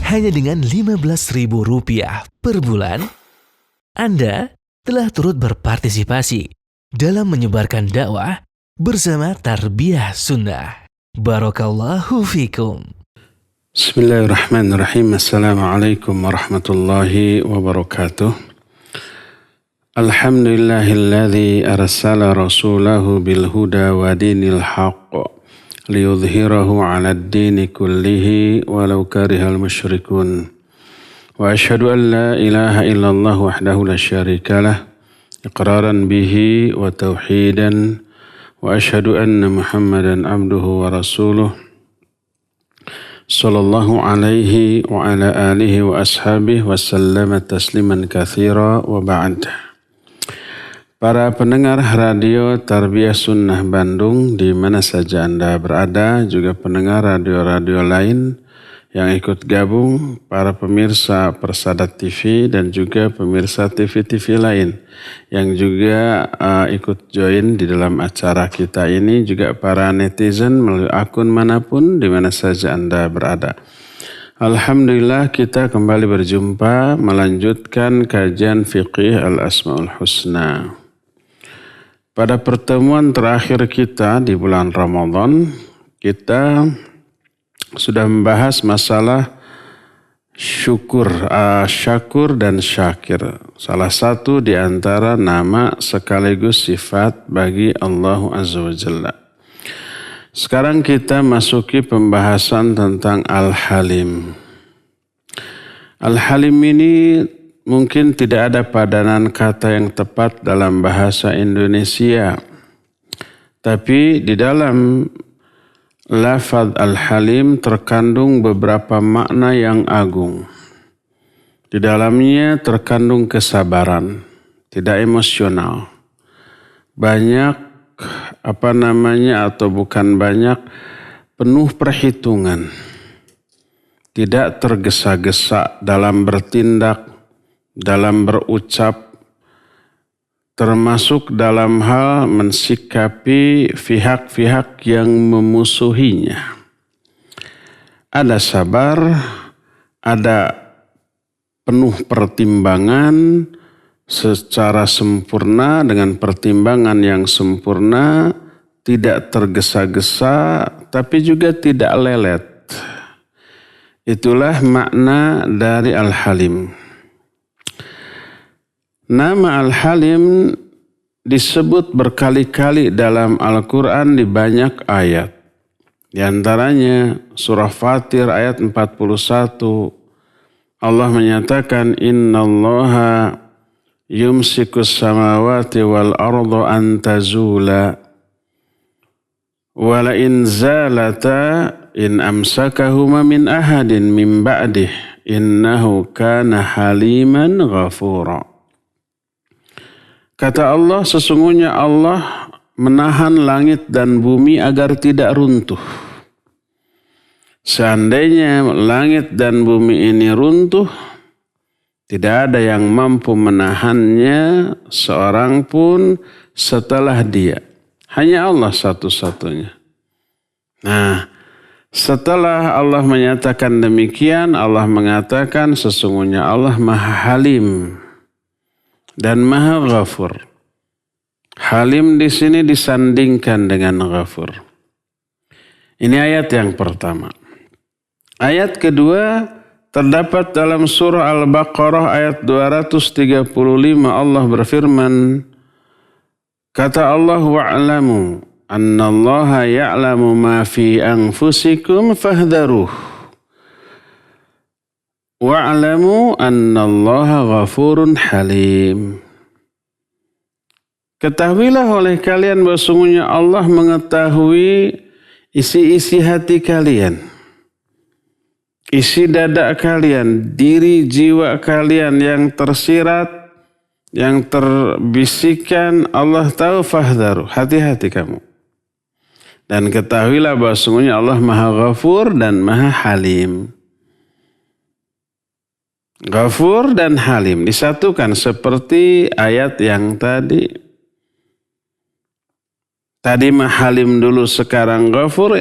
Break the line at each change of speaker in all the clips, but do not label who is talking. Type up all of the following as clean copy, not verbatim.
hanya dengan Rp15.000 per bulan, Anda telah turut berpartisipasi dalam menyebarkan dakwah bersama Tarbiyah Sunnah. Barakallahu fikum.
Bismillahirrahmanirrahim. Assalamualaikum warahmatullahi wabarakatuh. Alhamdulillahilladzi arsala rasulahu bil huda wa dinil haqq liyudhhirahu 'alad dini kullihi walau karihal musyrikun. Wa asyhadu an la ilaha illallah wahdahu la syarikalah iqraran bihi wa tauhidan wa asyhadu anna Muhammadan abduhu wa rasuluh sallallahu alaihi wa ala alihi wa ashabihi wa sallama tasliman katsira wa ba'd. Para pendengar radio Tarbiyah Sunnah Bandung di mana saja Anda berada, juga pendengar radio-radio lain yang ikut gabung, para pemirsa Persadat TV dan juga pemirsa TV-TV lain yang juga ikut join di dalam acara kita ini, juga para netizen melalui akun manapun di mana saja Anda berada. Alhamdulillah kita kembali berjumpa melanjutkan kajian fiqih Al-Asmaul Husna. Pada pertemuan terakhir kita di bulan Ramadan, kita sudah membahas masalah syakur dan syakir. Salah satu di antara nama sekaligus sifat bagi Allah Azza wa Jalla. Sekarang kita masuki pembahasan tentang Al-Halim. Al-Halim ini mungkin tidak ada padanan kata yang tepat dalam bahasa Indonesia. Tapi di dalam lafaz Al-Halim terkandung beberapa makna yang agung. Di dalamnya terkandung kesabaran, tidak emosional. Banyak penuh perhitungan. Tidak tergesa-gesa dalam bertindak, dalam berucap, termasuk dalam hal mensikapi pihak-pihak yang memusuhinya. Ada sabar, ada penuh pertimbangan secara sempurna dengan pertimbangan yang sempurna, tidak tergesa-gesa, tapi juga tidak lelet. Itulah makna dari Al-Halim. Nama Al-Halim disebut berkali-kali dalam Al-Quran di banyak ayat. Di antaranya surah Fatir ayat 41. Allah menyatakan, Innallaha yumsikus samawati wal arda an tazula. Wa la in zalata in amsakahuma min ahadin min ba'dih. Innahu kana haliman ghafura. Kata Allah, sesungguhnya Allah menahan langit dan bumi agar tidak runtuh. Seandainya langit dan bumi ini runtuh, tidak ada yang mampu menahannya seorang pun setelah dia. Hanya Allah satu-satunya. Nah, setelah Allah menyatakan demikian, Allah mengatakan sesungguhnya Allah Maha Halim dan Maha Ghafur. Halim di sini disandingkan dengan Ghafur. Ini ayat yang pertama. Ayat kedua terdapat dalam surah Al-Baqarah ayat 235. Allah berfirman, kata Allah, wa'lamu annallaha ya'lamu ma fi anfusikum fahdharuh. Wa'lamu annallaha ghafurun halim. Ketahuilah oleh kalian bahwa sesungguhnya Allah mengetahui isi-isi hati kalian, isi dada kalian, diri jiwa kalian yang tersirat, yang terbisikkan. Allah tahu, fahdharu, hati-hati kamu. Dan ketahuilah bahwa sesungguhnya Allah Maha Ghafur dan Maha Halim. Ghafur dan Halim disatukan seperti ayat yang tadi. Tadi Halim dulu, sekarang Ghafur,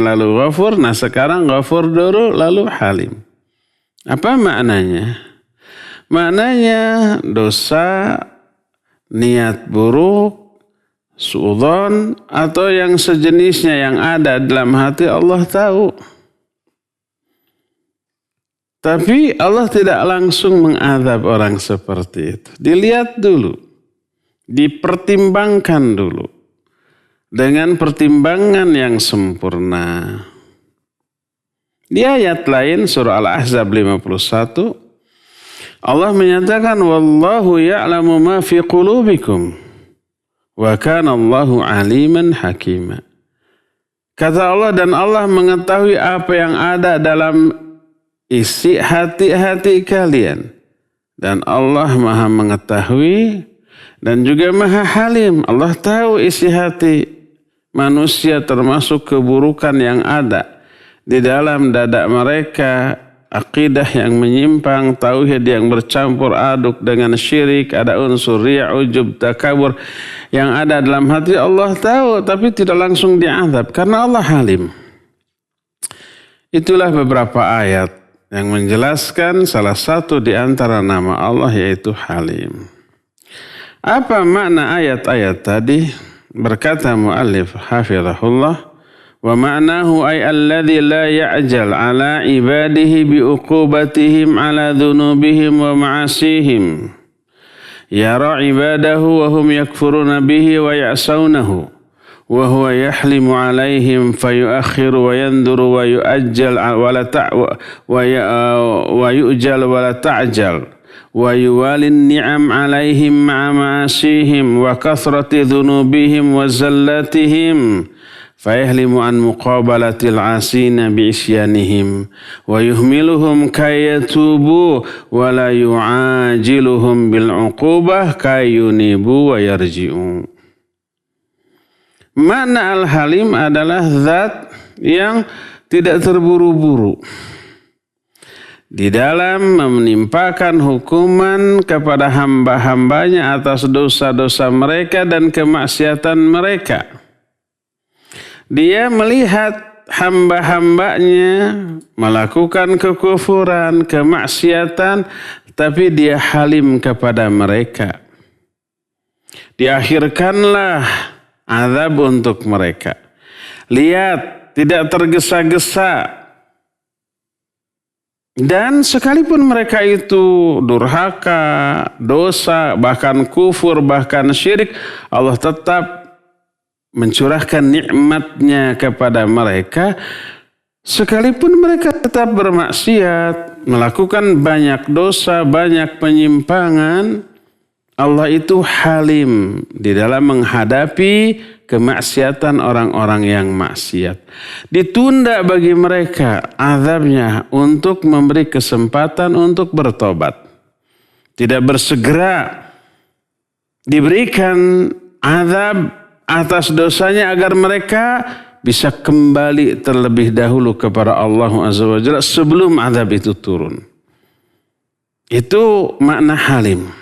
lalu Ghafur. Nah sekarang Ghafur dulu, lalu Halim. Apa maknanya? Maknanya dosa, niat buruk, suudzon atau yang sejenisnya yang ada dalam hati Allah tahu. Tapi Allah tidak langsung mengadab orang seperti itu. Dilihat dulu. Dipertimbangkan dulu. Dengan pertimbangan yang sempurna. Di ayat lain surah Al-Ahzab 51. Allah menyatakan wallahu ya'lamu ma fi qulubikum. Wa kana Allahu aliman hakima. Kata Allah dan Allah mengetahui apa yang ada dalam isi hati-hati kalian. Dan Allah maha mengetahui dan juga maha halim. Allah tahu isi hati manusia termasuk keburukan yang ada di dalam dada mereka. Akidah yang menyimpang, tauhid yang bercampur aduk dengan syirik, ada unsur riya, ujub, takabur yang ada dalam hati Allah tahu, tapi tidak langsung diazab karena Allah halim. Itulah beberapa ayat yang menjelaskan salah satu di antara nama Allah yaitu Halim. Apa makna ayat-ayat tadi? Berkata muallif hafizahullah, wa ma'nahu ay alladhi la ya'jal ala ibadihi bi uqubatihim ala dhunubihim wa ma'asihim. Yara ibadahu wa hum yakfuruna bihi wa ya'sawnahu. Wa huwa yahlimu alaihim fayuakhiru wa yanduru wa yu'ajjal wa yu'jal wa la ta'jal wa yuwalin ni'am alaihim ma'a ma'asihim wa kathrati dhunubihim wa zallatihim fayahlimu an muqabalatil asina bi'isyanihim wa yuhmiluhum kayatubu wa la yu'ajiluhum bil uqubah kayunibu wa yarji'u. Makna Al-Halim adalah zat yang tidak terburu-buru di dalam menimpakan hukuman kepada hamba-hambanya atas dosa-dosa mereka dan kemaksiatan mereka. Dia melihat hamba-hambanya melakukan kekufuran, kemaksiatan, tapi dia halim kepada mereka. Diakhirkanlah azab untuk mereka. Lihat, tidak tergesa-gesa. Dan sekalipun mereka itu durhaka, dosa, bahkan kufur, bahkan syirik, Allah tetap mencurahkan nikmatnya kepada mereka. Sekalipun mereka tetap bermaksiat, melakukan banyak dosa, banyak penyimpangan, Allah itu halim di dalam menghadapi kemaksiatan orang-orang yang maksiat. Ditunda bagi mereka azabnya untuk memberi kesempatan untuk bertobat. Tidak bersegera diberikan azab atas dosanya agar mereka bisa kembali terlebih dahulu kepada Allah Azza wa Jalla sebelum azab itu turun. Itu makna halim.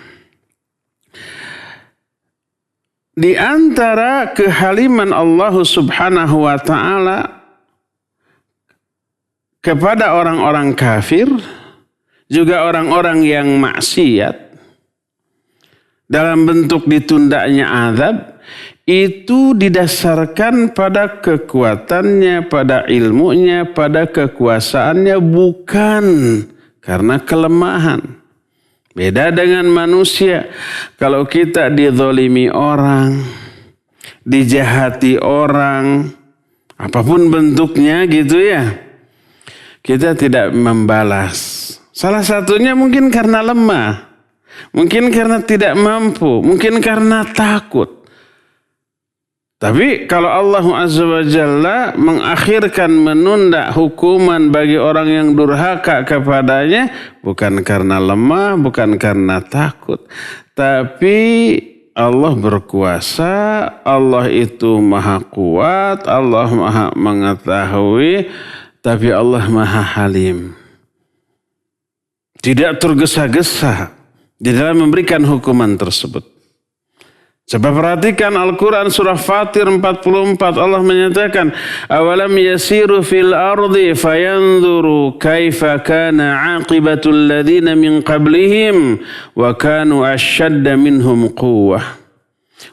Di antara kehaliman Allah Subhanahu wa taala kepada orang-orang kafir, juga orang-orang yang maksiat dalam bentuk ditundanya azab, itu didasarkan pada kekuatannya, pada ilmunya, pada kekuasaannya, bukan karena kelemahan. Beda dengan manusia. Kalau kita dizolimi orang, dijahati orang, apapun bentuknya gitu ya, kita tidak membalas. Salah satunya mungkin karena lemah, mungkin karena tidak mampu, mungkin karena takut. Tapi kalau Allah Azza wa Jalla mengakhirkan, menunda hukuman bagi orang yang durhaka kepadanya, bukan karena lemah, bukan karena takut. Tapi Allah berkuasa, Allah itu maha kuat, Allah maha mengetahui, tapi Allah maha halim. Tidak tergesa-gesa di dalam memberikan hukuman tersebut. Coba perhatikan Al-Quran surah Fatir 44, Allah menyatakan, awalam yasiru fil ardi fayanzuru kaifa kana aqibatul ladzina min qablihim wa kanu ashadda minhum quwwah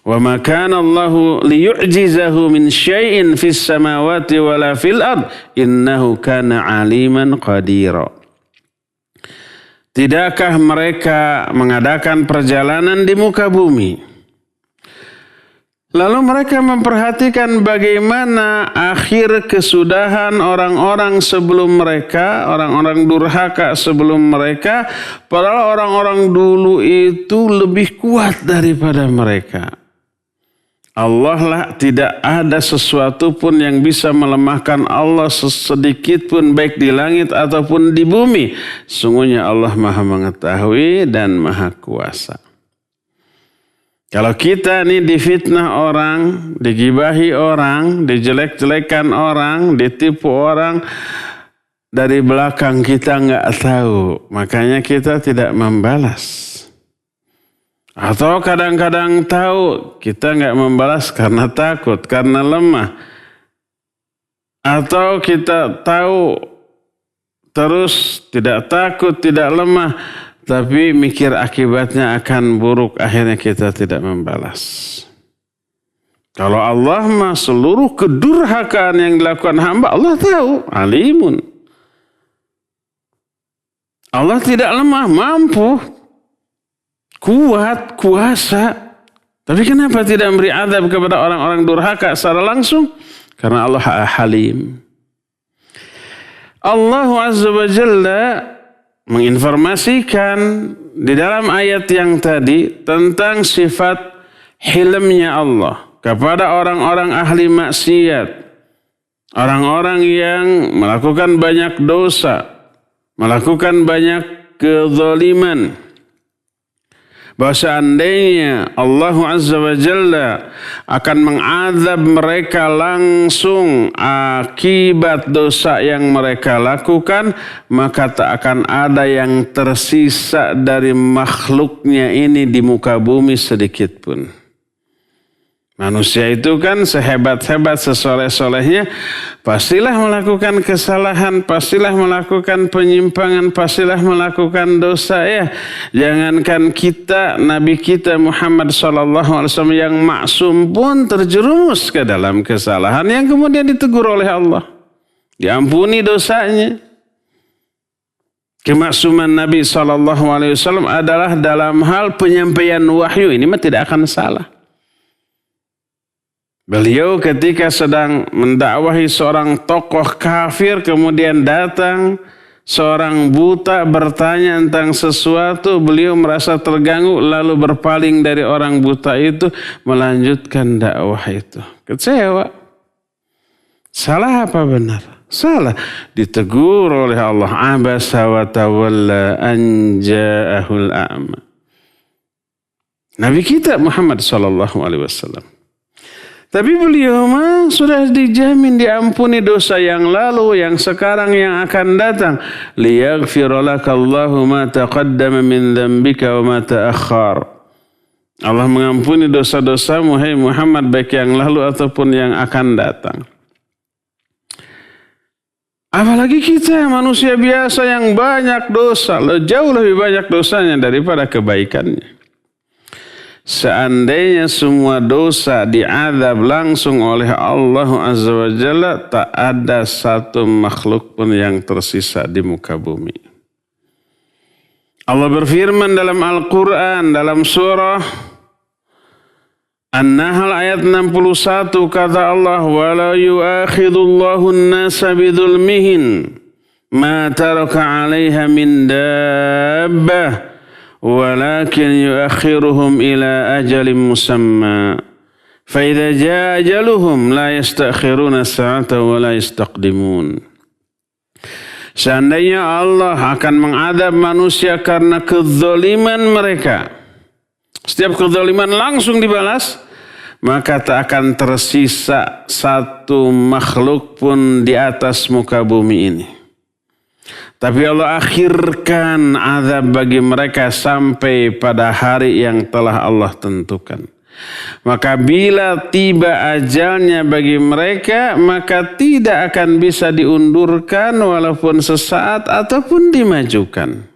wa ma kana Allahu liyu'jizahu min syai'in fis samawati wala fil ard innahu kana aliman qadira. Tidakkah mereka mengadakan perjalanan di muka bumi, lalu mereka memperhatikan bagaimana akhir kesudahan orang-orang sebelum mereka, orang-orang durhaka sebelum mereka, padahal orang-orang dulu itu lebih kuat daripada mereka. Allah lah, tidak ada sesuatu pun yang bisa melemahkan Allah sedikit pun, baik di langit ataupun di bumi. Sungguhnya Allah Maha mengetahui dan Maha kuasa. Kalau kita nih difitnah orang, digibahi orang, dijelek-jelekan orang, ditipu orang, dari belakang kita nggak tahu, makanya kita tidak membalas. Atau kadang-kadang tahu, kita nggak membalas karena takut, karena lemah. Atau kita tahu terus tidak takut, tidak lemah, tapi mikir akibatnya akan buruk, akhirnya kita tidak membalas. Kalau Allah mah seluruh kedurhakaan yang dilakukan hamba, Allah tahu, alimun. Allah tidak lemah, mampu, kuat, kuasa. Tapi kenapa tidak memberi azab kepada orang-orang durhaka secara langsung? Karena Allah halim. Allah Azza wa Jalla menginformasikan di dalam ayat yang tadi tentang sifat hilmnya Allah kepada orang-orang ahli maksiat, orang-orang yang melakukan banyak dosa, melakukan banyak kezaliman. Bahwa seandainya Allah Azza wa Jalla akan mengazab mereka langsung akibat dosa yang mereka lakukan, maka tak akan ada yang tersisa dari makhluknya ini di muka bumi sedikit pun. Manusia itu kan sehebat-hebat, sesoleh-solehnya, pastilah melakukan kesalahan, pastilah melakukan penyimpangan, pastilah melakukan dosa ya. Jangankan kita, Nabi kita Muhammad SAW yang maksum pun terjerumus ke dalam kesalahan yang kemudian ditegur oleh Allah. Diampuni dosanya. Kemaksuman Nabi SAW adalah dalam hal penyampaian wahyu, ini mah tidak akan salah. Beliau ketika sedang mendakwahi seorang tokoh kafir, kemudian datang seorang buta bertanya tentang sesuatu, beliau merasa terganggu lalu berpaling dari orang buta itu melanjutkan dakwah itu. Kecewa. Salah apa benar? Salah. Ditegur oleh Allah. Abasa wa tawalla an ja'ahul a'ma. Nabi kita Muhammad SAW. Tapi beliau mah sudah dijamin diampuni dosa yang lalu, yang sekarang, yang akan datang. Liyaghfira lakallahu ma taqaddama min dzambika wa ma ta'akhkhar. Allah mengampuni dosa-dosamu, hai Muhammad, baik yang lalu ataupun yang akan datang. Apalagi kita manusia biasa yang banyak dosa, jauh lebih banyak dosanya daripada kebaikannya. Seandainya semua dosa diazab langsung oleh Allah Azza wa Jalla, tak ada satu makhluk pun yang tersisa di muka bumi. Allah berfirman dalam Al-Quran, dalam surah An-Nahl ayat 61, kata Allah, وَلَا يُؤَاخِذُ اللَّهُ النَّاسَ بِظُلْمِهِمْ مَا تَرَكَ عَلَيْهَا مِنْ دَابَّةٍ ولكن يؤخرهم إلى أجل مسمى فإذا جاء أجلهم لا يستأخرون ساعة ولا يستقدمون. Seandainya Allah akan mengadab manusia karena kezaliman mereka, setiap kezaliman langsung dibalas, maka tak akan tersisa satu makhluk pun di atas muka bumi ini. Tapi Allah akhirkan azab bagi mereka sampai pada hari yang telah Allah tentukan. Maka bila tiba ajalnya bagi mereka, maka tidak akan bisa diundurkan walaupun sesaat ataupun dimajukan.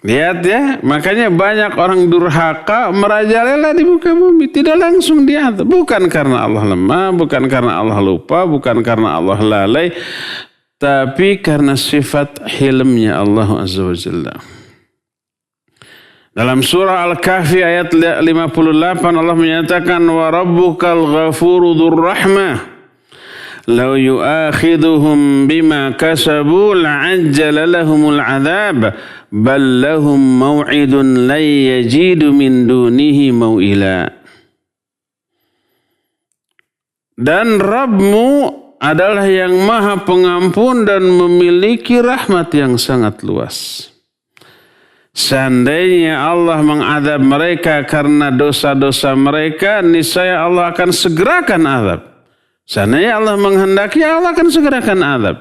Lihat ya, makanya banyak orang durhaka merajalela di muka bumi, tidak langsung diazab. Bukan karena Allah lemah, bukan karena Allah lupa, bukan karena Allah lalai, tapi karena sifat hilmnya Allah Azza wa Jalla. Dalam surah Al-Kahfi ayat 58 Allah menyatakan wa rabbukal ghafuru dzur rahmah law yu'akhidhuhum bima kasabu la'ajjala lahumul 'adzab bal lahum maw'idun la yajidu min dunihi maw'ila. Dan Rabbmu adalah yang Maha Pengampun dan memiliki rahmat yang sangat luas. Seandainya Allah mengadab mereka karena dosa-dosa mereka, niscaya Allah akan segerakan azab. Seandainya Allah menghendaki, Allah akan segerakan azab.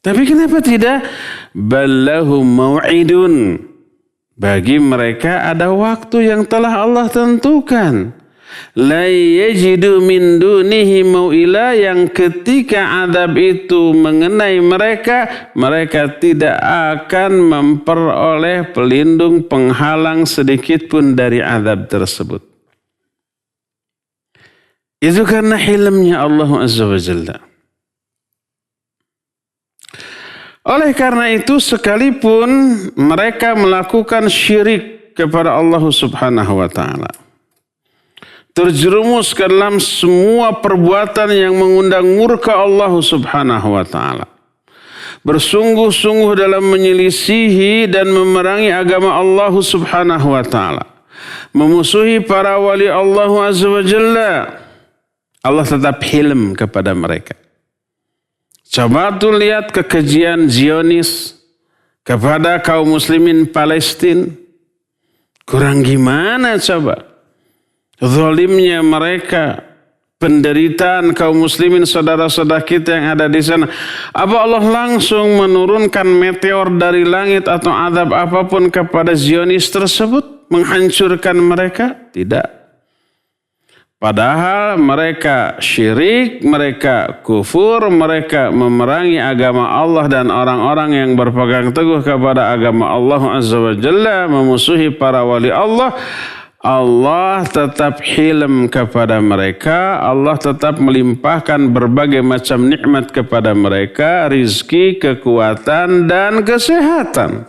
Tapi kenapa tidak? Ballahum mau'idun. Bagi mereka ada waktu yang telah Allah tentukan. La yajidu min dunihi mau'ila, yang ketika adab itu mengenai mereka, mereka tidak akan memperoleh pelindung penghalang sedikit pun dari adab tersebut. Itu karena hilmnya Allah Azza wa Jalla. Oleh karena itu, sekalipun mereka melakukan syirik kepada Allah Subhanahu wa Ta'ala, terjerumus ke dalam semua perbuatan yang mengundang murka Allah Subhanahu wa Ta'ala, bersungguh-sungguh dalam menyelisihi dan memerangi agama Allah Subhanahu wa Ta'ala, memusuhi para wali Allah Azza wa Jalla, Allah tetap hilm kepada mereka. Coba tuh lihat kekejian Zionis kepada kaum muslimin Palestina. Kurang gimana coba? Zalimnya mereka, penderitaan kaum muslimin saudara-saudara kita yang ada di sana. Apa Allah langsung menurunkan meteor dari langit atau azab apapun kepada Zionis tersebut, menghancurkan mereka? Tidak. Padahal mereka syirik, mereka kufur, mereka memerangi agama Allah dan orang-orang yang berpegang teguh kepada agama Allah Azza wa Jalla, memusuhi para wali Allah. Allah tetap hilm kepada mereka, Allah tetap melimpahkan berbagai macam nikmat kepada mereka, rizki, kekuatan, dan kesehatan.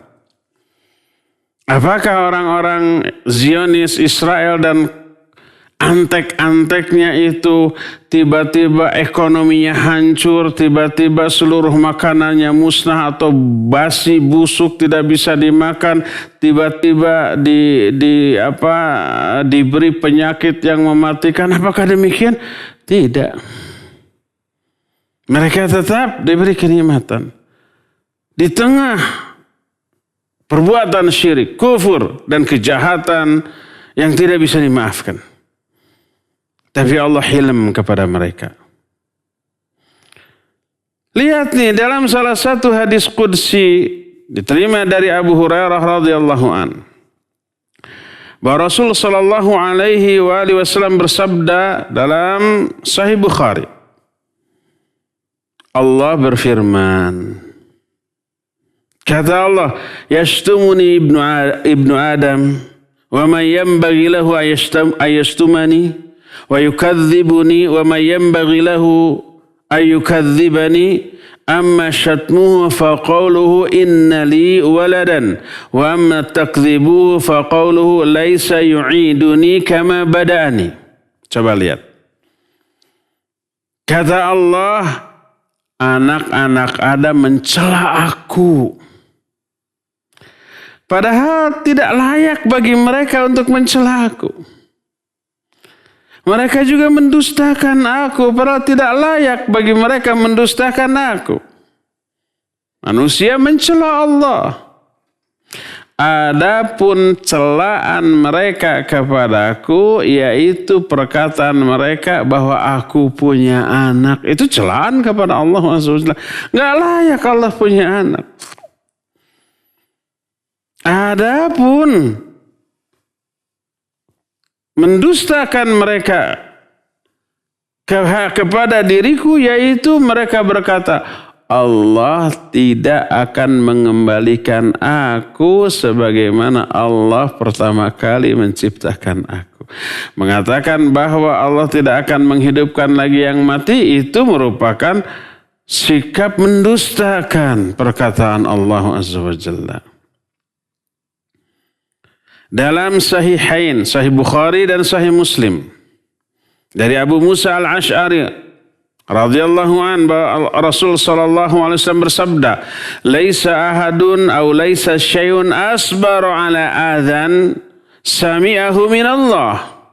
Apakah orang-orang Zionis, Israel, dan antek-anteknya itu tiba-tiba ekonominya hancur, tiba-tiba seluruh makanannya musnah atau basi busuk tidak bisa dimakan, tiba-tiba diberi penyakit yang mematikan? Apakah demikian? Tidak. Mereka tetap diberi kenikmatan di tengah perbuatan syirik, kufur, dan kejahatan yang tidak bisa dimaafkan. Tapi Allah hilm kepada mereka. Lihat nih, dalam salah satu hadis qudsi diterima dari Abu Hurairah radhiyallahu an, bahwa Rasul sallallahu alaihi wasallam bersabda dalam Sahih Bukhari, Allah berfirman, kata Allah, yashtumuni ibnu Adam wa man yanbaghi lahu ayashtumani wa yukadzibuni wa man yanbaghi lahu ayyukadzibani amma syatmuhu fa qawluhu inna li waladan wa amma takdzibuhu fa qawluhu laisa yu'iduni kama bada'ani. Coba lihat. Kata Allah, anak-anak Adam mencela aku, padahal tidak layak bagi mereka untuk mencela aku. Mereka juga mendustakan aku, padahal tidak layak bagi mereka mendustakan aku. Manusia mencela Allah. Adapun celaan mereka kepadaku, yaitu perkataan mereka bahwa aku punya anak, itu celaan kepada Allah SWT. Nggak layak Allah punya anak. Adapun mendustakan mereka kepada diriku, yaitu mereka berkata, Allah tidak akan mengembalikan aku sebagaimana Allah pertama kali menciptakan aku. Mengatakan bahwa Allah tidak akan menghidupkan lagi yang mati, itu merupakan sikap mendustakan perkataan Allah Azza wa Jalla. Dalam Sahihain, Sahih Bukhari dan Sahih Muslim, dari Abu Musa al-Ash'ari radhiyallahu an, bahwa Rasul sallallahu alaihi wasallam bersabda, "Laisa ahadun aw laisa syai'un asbaru ala adhan sami'ahu min Allah.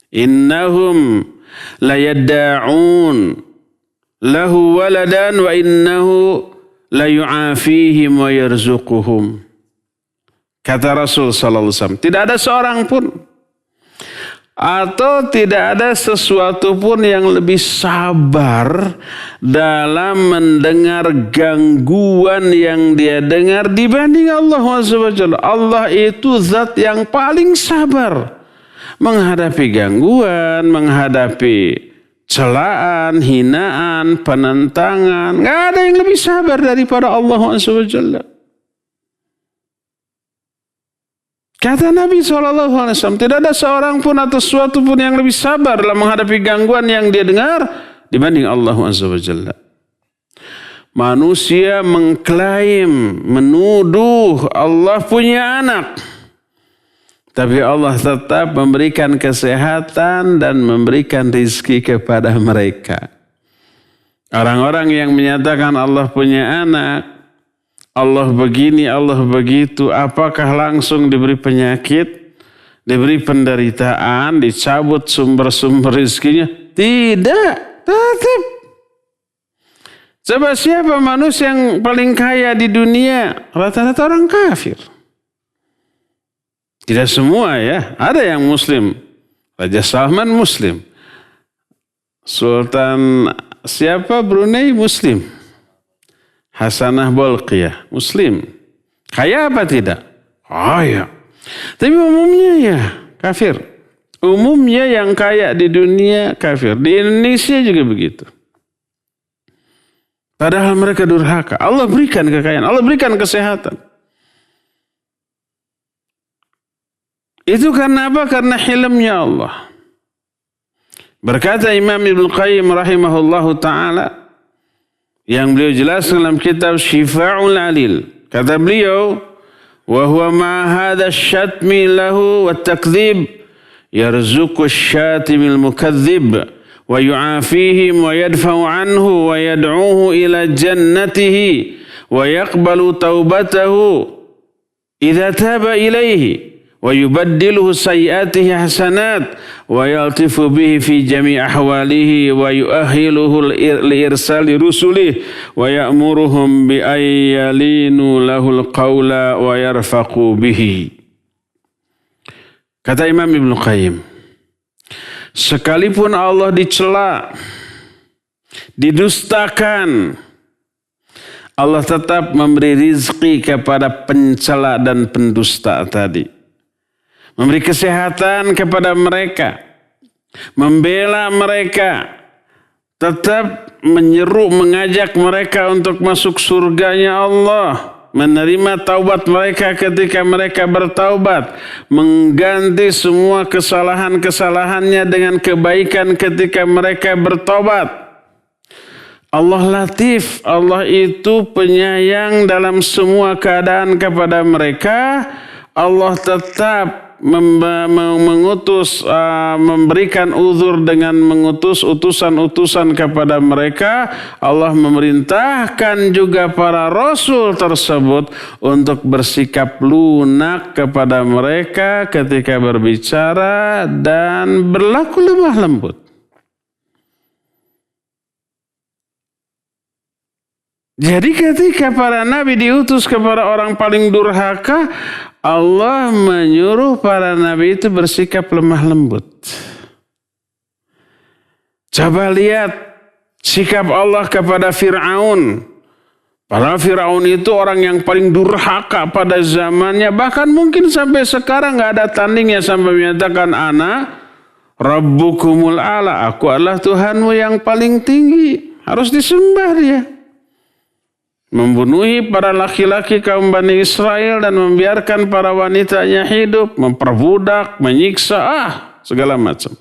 Innahum la yadda'un lahu waladan wa innahu la yu'afihim wa yarzuquhum." Kata Rasul sallallahu alaihi wasallam, tidak ada seorang pun atau tidak ada sesuatu pun yang lebih sabar dalam mendengar gangguan yang dia dengar dibanding Allah SWT. Allah itu zat yang paling sabar menghadapi gangguan, menghadapi celaan, hinaan, penentangan. Gak ada yang lebih sabar daripada Allah SWT. Kata Nabi SAW, tidak ada seorang pun atau sesuatu pun yang lebih sabar dalam menghadapi gangguan yang dia dengar dibanding Allah SWT. Manusia mengklaim, menuduh Allah punya anak. Tapi Allah tetap memberikan kesehatan dan memberikan rizki kepada mereka. Orang-orang yang menyatakan Allah punya anak, Allah begini, Allah begitu, apakah langsung diberi penyakit, diberi penderitaan, dicabut sumber-sumber rizkinya? Tidak, tetap. Coba siapa manusia yang paling kaya di dunia? Rata-rata orang kafir. Tidak semua ya, ada yang muslim. Raja Salman muslim. Sultan siapa Brunei muslim. Hasanah Bolqiyah muslim. Kaya apa tidak? Kaya. Tapi umumnya ya kafir. Umumnya yang kaya di dunia kafir. Di Indonesia juga begitu. Padahal mereka durhaka. Allah berikan kekayaan, Allah berikan kesehatan. Itu karena apa? Karena hilmnya Allah. Berkata Imam Ibnu Qayyim rahimahullahu ta'ala, yang beliau jelaskan dalam kitab Syifa'ul Alil. Kata beliau, wa huwa ma hadha syatmi lahu wa takdzib yarzuqu asy-syatimil mukadzib wa yu'afihim wa yadfa'u anhu wa yad'uhu ila jannatihi wa yaqbalu taubatahu idza taba ilaihi wa yubaddiluhu sayyi'atihi hasanat wa yaltifu bihi fi jami' ahwalihi wa yu'ahhiluhu li-irsali rusulih wa ya'muruhum bi ayyalinu lahul qawla wa yarfaqu bihi. Kata Imam Ibnu Qayyim, sekalipun Allah dicela, didustakan, Allah tetap memberi rizki kepada pencela dan pendusta tadi. Memberi kesehatan kepada mereka, membela mereka, tetap menyeru, mengajak mereka untuk masuk surganya Allah, menerima taubat mereka ketika mereka bertaubat, mengganti semua kesalahan-kesalahannya dengan kebaikan ketika mereka bertaubat. Allah Latif, Allah itu penyayang dalam semua keadaan kepada mereka. Allah tetap mengutus, memberikan uzur dengan mengutus utusan-utusan kepada mereka. Allah memerintahkan juga para rasul tersebut untuk bersikap lunak kepada mereka ketika berbicara dan berlaku lemah lembut. Jadi ketika para nabi diutus kepada orang paling durhaka, Allah menyuruh para nabi itu bersikap lemah lembut. Coba lihat sikap Allah kepada Fir'aun. Padahal Fir'aun itu orang yang paling durhaka pada zamannya. Bahkan mungkin sampai sekarang gak ada tandingnya sampai menyatakan ana Rabbukumul a'la, aku adalah Tuhanmu yang paling tinggi. Harus disembah dia. Membunuhi para laki-laki kaum Bani Israel dan membiarkan para wanitanya hidup, memperbudak, menyiksa, segala macam.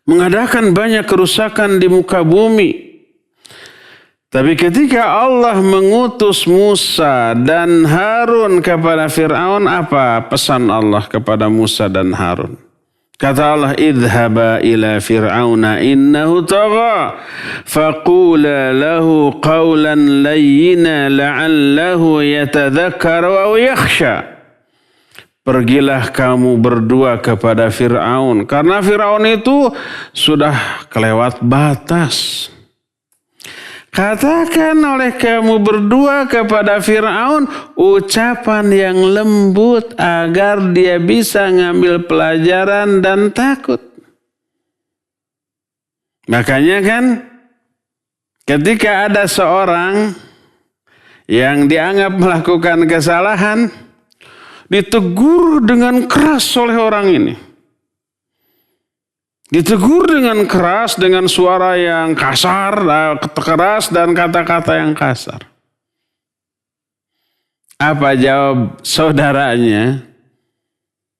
Mengadakan banyak kerusakan di muka bumi. Tapi ketika Allah mengutus Musa dan Harun kepada Fir'aun, apa pesan Allah kepada Musa dan Harun? Kata Allah, idhaba ila fir'auna innahu tagha faqula lahu qawlan layyina la'allahu yatadhakkar wa yakhsha. Pergilah kamu berdua kepada Fir'aun, karena Fir'aun itu sudah kelewat batas. Katakan oleh kamu berdua kepada Fir'aun ucapan yang lembut agar dia bisa ngambil pelajaran dan takut. Makanya kan ketika ada seorang yang dianggap melakukan kesalahan, ditegur dengan keras oleh orang ini. Ditegur dengan keras, dengan suara yang kasar, keras dan kata-kata yang kasar. Apa jawab saudaranya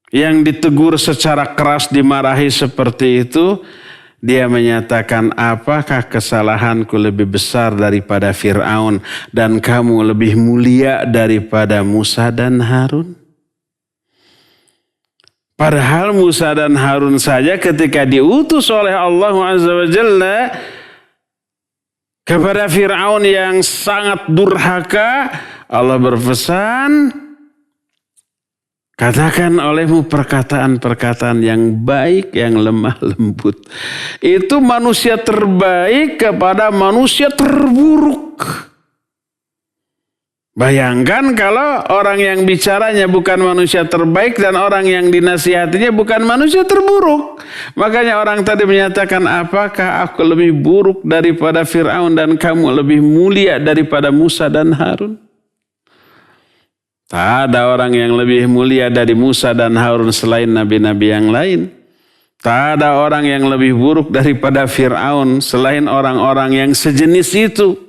yang ditegur secara keras, dimarahi seperti itu? Dia menyatakan, apakah kesalahanku lebih besar daripada Fir'aun dan kamu lebih mulia daripada Musa dan Harun? Padahal Musa dan Harun saja ketika diutus oleh Allah Azza wa Jalla kepada Fir'aun yang sangat durhaka, Allah berpesan, katakan olehmu perkataan-perkataan yang baik, yang lemah lembut. Itu manusia terbaik kepada manusia terburuk. Bayangkan kalau orang yang bicaranya bukan manusia terbaik dan orang yang dinasihatinya bukan manusia terburuk. Makanya orang tadi menyatakan, apakah aku lebih buruk daripada Fir'aun dan kamu lebih mulia daripada Musa dan Harun? Tak ada orang yang lebih mulia dari Musa dan Harun selain nabi-nabi yang lain. Tak ada orang yang lebih buruk daripada Fir'aun selain orang-orang yang sejenis itu.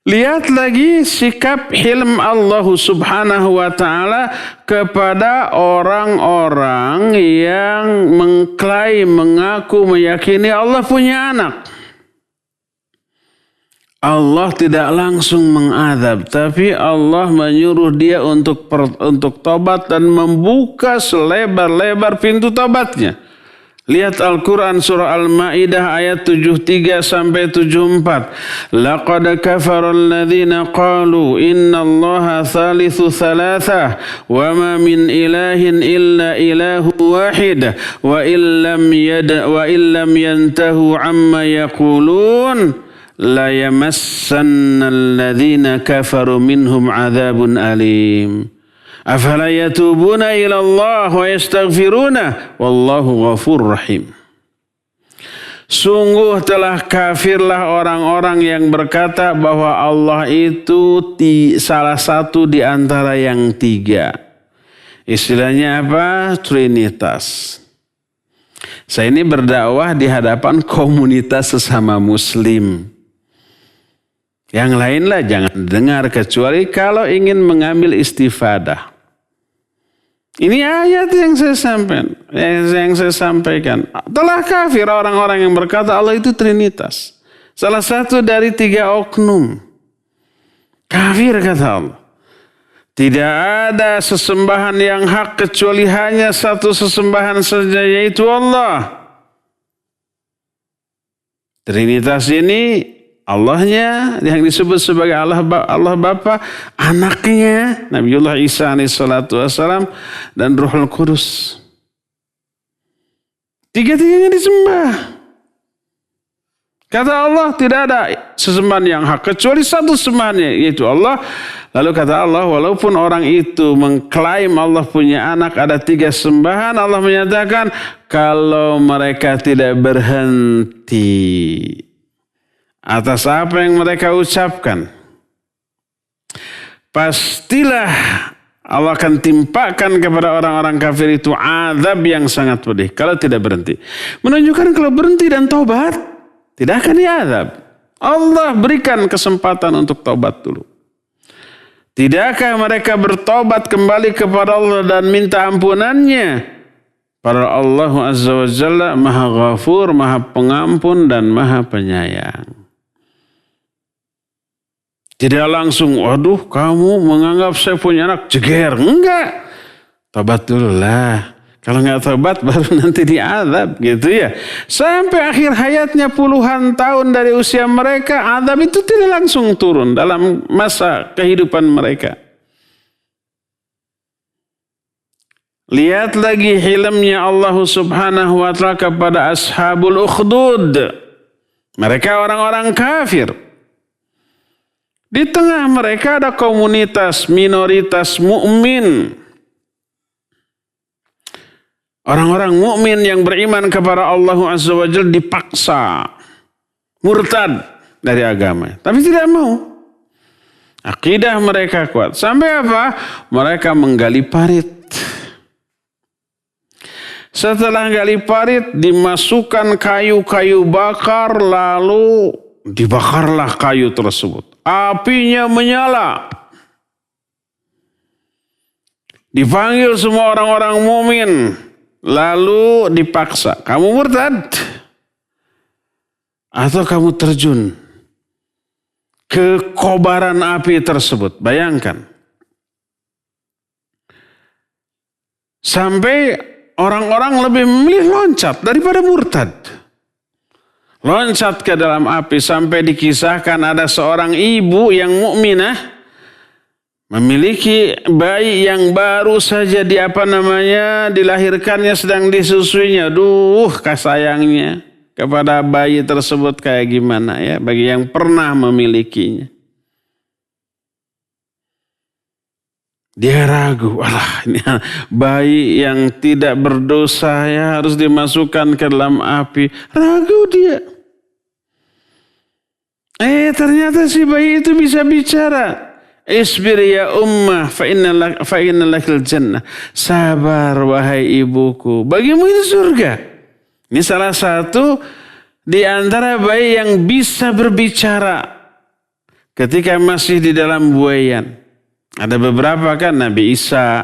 Lihat lagi sikap hilm Allah subhanahu wa ta'ala kepada orang-orang yang mengklaim, mengaku, meyakini Allah punya anak. Allah tidak langsung mengadab, tapi Allah menyuruh dia untuk tobat dan membuka selebar-lebar pintu tobatnya. Lihat Al-Quran surah Al-Ma'idah ayat 73 sampai 74. Laqad kafara alladhina qalu inna allaha thalithu thalatha wa ma min ilahin illa ilahu wahid wa illam yantahu amma yaqulun la yamassanna alladhina kafaru minhum adhabun alim. Afala yatubuna ila Allah wa yastaghfiruna wallahu ghafurur rahim. Sungguh telah kafirlah orang-orang yang berkata bahwa Allah itu salah satu di antara yang tiga. Istilahnya apa? Trinitas. Saya ini berdakwah di hadapan komunitas sesama muslim. Yang lainlah jangan dengar kecuali kalau ingin mengambil istifadah. Ini ayat yang saya sampaikan. Telah kafir orang-orang yang berkata Allah itu Trinitas. Salah satu dari tiga oknum. Kafir kata Allah. Tidak ada sesembahan yang hak kecuali hanya satu sesembahan saja, yaitu Allah. Trinitas ini Allahnya yang disebut sebagai Allah Bapa, anaknya Nabiullah Isa alaihissalam dan Ruhul Kudus. Tiga-tiganya disembah. Kata Allah tidak ada sesembahan yang hak kecuali satu sembahannya, yaitu Allah. Lalu kata Allah, walaupun orang itu mengklaim Allah punya anak, ada tiga sembahan, Allah menyatakan kalau mereka tidak berhenti atas apa yang mereka ucapkan, pastilah Allah akan timpakan kepada orang-orang kafir itu azab yang sangat pedih kalau tidak berhenti. Menunjukkan kalau berhenti dan taubat tidak akan diazab. Allah berikan kesempatan untuk taubat dulu. Tidakkah mereka bertobat kembali kepada Allah dan minta ampunannya? Para Allah Azza wa Jalla Maha Ghafur, Maha Pengampun dan Maha Penyayang. Tidak langsung, waduh kamu menganggap saya punya anak, jeger. Enggak. Tobat dulu lah. Kalau enggak tobat baru nanti diazab gitu ya. Sampai akhir hayatnya puluhan tahun dari usia mereka, azab itu tidak langsung turun dalam masa kehidupan mereka. Lihat lagi hilmnya Allah Subhanahu wa Ta'ala kepada Ashabul Ukhdud. Mereka orang-orang kafir. Di tengah mereka ada komunitas minoritas mukmin. Orang-orang mukmin yang beriman kepada Allah Azza wa Jalla dipaksa murtad dari agama, tapi tidak mau. Akidah mereka kuat. Sampai apa? Mereka menggali parit. Setelah gali parit, dimasukkan kayu-kayu bakar, lalu dibakarlah kayu tersebut. Apinya menyala. Dipanggil semua orang-orang mukmin, lalu dipaksa. Kamu murtad? Atau kamu terjun ke kobaran api tersebut? Bayangkan. Sampai orang-orang lebih memilih loncat daripada murtad. Loncat ke dalam api sampai dikisahkan ada seorang ibu yang mukminah memiliki bayi yang baru saja dilahirkannya sedang disusuinya. Duh, kasayangnya kepada bayi tersebut kayak gimana ya bagi yang pernah memilikinya. Dia ragu, alah ini bayi yang tidak berdosa ya harus dimasukkan ke dalam api. Ragu dia. Ternyata si bayi itu bisa bicara. Isbir ya ummah fa inna lakil jannah. Sabar wahai ibuku, bagimu itu surga. Ini salah satu di antara bayi yang bisa berbicara ketika masih di dalam buayan. Ada beberapa kan Nabi Isa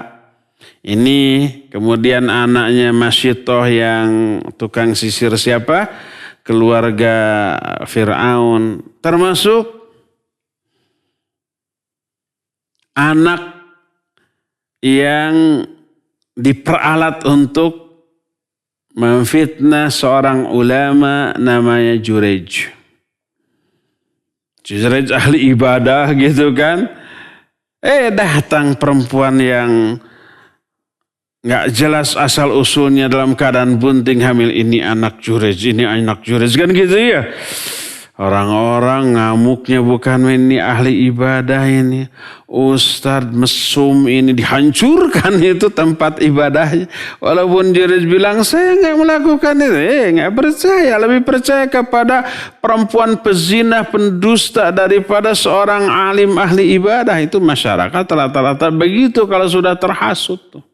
ini, kemudian anaknya Masyitoh yang tukang sisir siapa? Keluarga Fir'aun, termasuk anak yang diperalat untuk memfitnah seorang ulama namanya Jurej. Jurej ahli ibadah gitu kan. Datang perempuan yang gak jelas asal usulnya dalam keadaan bunting hamil. Ini anak Jurej, ini anak Jurej kan gitu ya. Orang-orang ngamuknya bukan ini ahli ibadah ini. Ustadz mesum ini dihancurkan itu tempat ibadahnya. Walaupun Jurej bilang saya gak melakukan itu. Gak percaya. Lebih percaya kepada perempuan pezina pendusta daripada seorang alim ahli ibadah. Itu masyarakat rata-rata begitu kalau sudah terhasut tuh.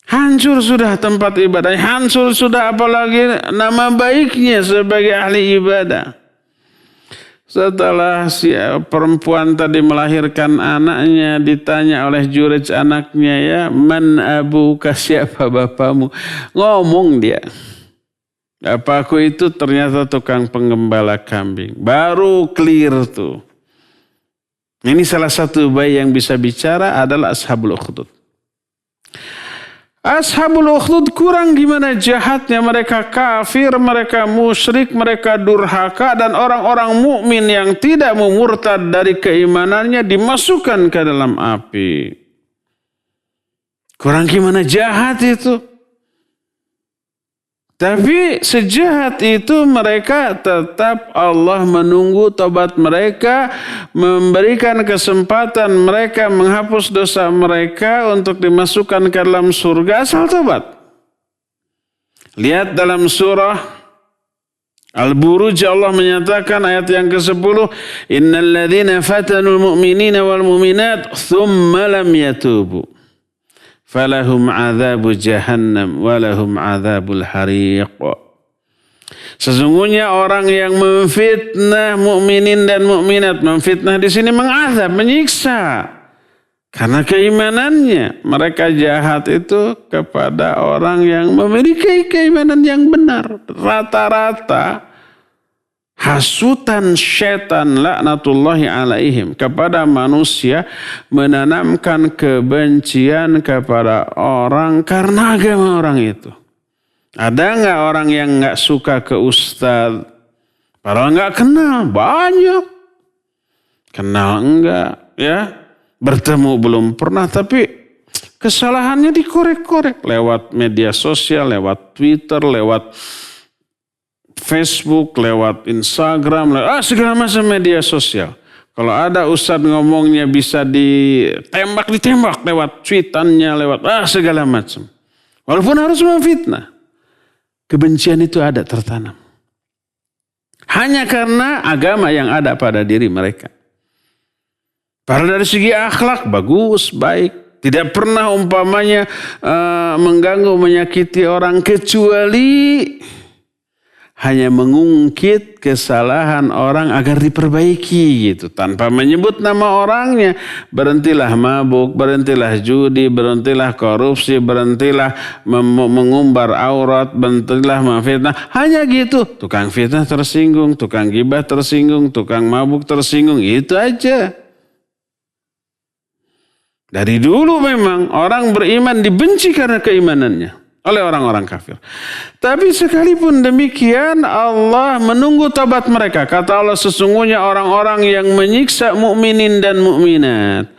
Hancur sudah tempat ibadah, hancur sudah apalagi nama baiknya sebagai ahli ibadah. Setelah si perempuan tadi melahirkan anaknya, ditanya oleh Jurej anaknya ya, man abuka, siapa bapamu? Ngomong dia. Bapakku itu ternyata tukang penggembala kambing. Baru clear tuh. Ini salah satu bayi yang bisa bicara adalah Ashabul Ukhdud. Ashabul Ukhdud kurang gimana jahatnya, mereka kafir, mereka musyrik, mereka durhaka, dan orang-orang mukmin yang tidak murtad dari keimanannya dimasukkan ke dalam api. Kurang gimana jahat itu. Tapi sejahat itu mereka tetap Allah menunggu tobat mereka, memberikan kesempatan mereka menghapus dosa mereka untuk dimasukkan ke dalam surga asal tobat. Lihat dalam surah Al-Buruj Allah menyatakan ayat yang ke-10, innal ladzina fatanul mu'minina wal mu'minat thumma lam yatubu falahum adzabu jahannam walahum adzabul hariq. Sesungguhnya orang yang memfitnah mukminin dan mukminat, memfitnah di sini mengazab, menyiksa. Karena keimanannya, mereka jahat itu kepada orang yang memiliki keimanan yang benar. Rata-rata hasutan syaitan laknatullahi alaihim kepada manusia menanamkan kebencian kepada orang karena agama orang itu. Ada nggak orang yang nggak suka ke ustadz? Padahal nggak kenal, banyak. Kenal enggak, ya. Bertemu belum pernah, tapi kesalahannya dikorek-korek lewat media sosial, lewat Twitter, lewat Facebook, lewat Instagram, segala macam media sosial. Kalau ada ustadz ngomongnya bisa ditembak lewat tweetannya, lewat segala macam. Walaupun harus memfitnah. Kebencian itu ada tertanam. Hanya karena agama yang ada pada diri mereka. Padahal dari segi akhlak bagus, baik. Tidak pernah umpamanya mengganggu, menyakiti orang kecuali hanya mengungkit kesalahan orang agar diperbaiki gitu. Tanpa menyebut nama orangnya. Berhentilah mabuk, berhentilah judi, berhentilah korupsi, berhentilah mengumbar aurat, berhentilah memfitnah. Hanya gitu. Tukang fitnah tersinggung, tukang gibah tersinggung, tukang mabuk tersinggung. Itu aja. Dari dulu memang orang beriman dibenci karena keimanannya oleh orang-orang kafir. Tapi sekalipun demikian Allah menunggu taubat mereka. Kata Allah, sesungguhnya orang-orang yang menyiksa mukminin dan mukminat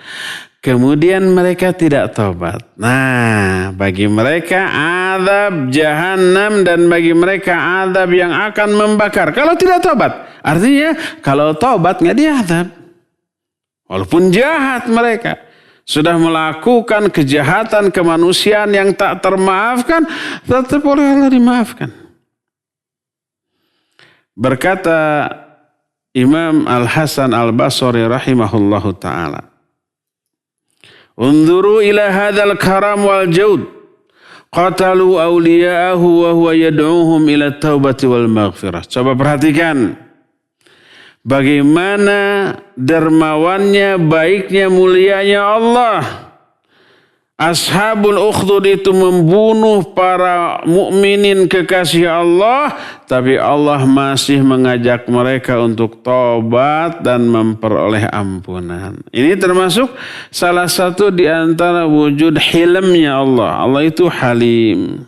kemudian mereka tidak taubat. Nah, bagi mereka azab jahanam dan bagi mereka azab yang akan membakar. Kalau tidak taubat, artinya kalau taubat nggak diazab. Walaupun jahat mereka. Sudah melakukan kejahatan kemanusiaan yang tak termaafkan, tetap oleh Allah dimaafkan. Berkata Imam Al-Hasan Al-Basri rahimahullahu ta'ala, Unzuru ila hadzal karam wal jaud, qatalu awliya'ahu wa huwa yad'uhum ila taubati wal maghfirah. Coba perhatikan. Bagaimana dermawannya, baiknya, mulianya Allah. Ashabul Ukhdud itu membunuh para mukminin kekasih Allah, tapi Allah masih mengajak mereka untuk taubat dan memperoleh ampunan. Ini termasuk salah satu di antara wujud hilmnya Allah. Allah itu halim.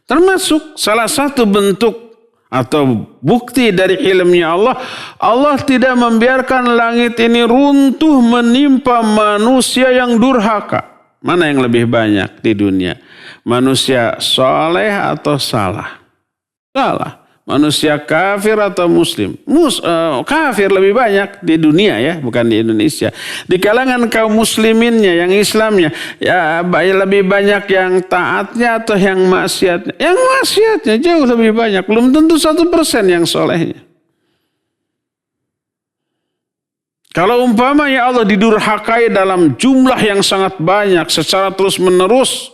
Termasuk salah satu bentuk atau bukti dari ilmunya Allah, Allah tidak membiarkan langit ini runtuh menimpa manusia yang durhaka. Mana yang lebih banyak di dunia? Manusia soleh atau salah? Salah. Manusia kafir atau muslim? Kafir lebih banyak di dunia ya, bukan di Indonesia. Di kalangan kaum musliminnya, yang Islamnya, ya lebih banyak yang taatnya atau yang maksiatnya? Yang maksiatnya jauh lebih banyak. Belum tentu 1% yang solehnya. Kalau umpamanya Allah didurhakai dalam jumlah yang sangat banyak secara terus menerus,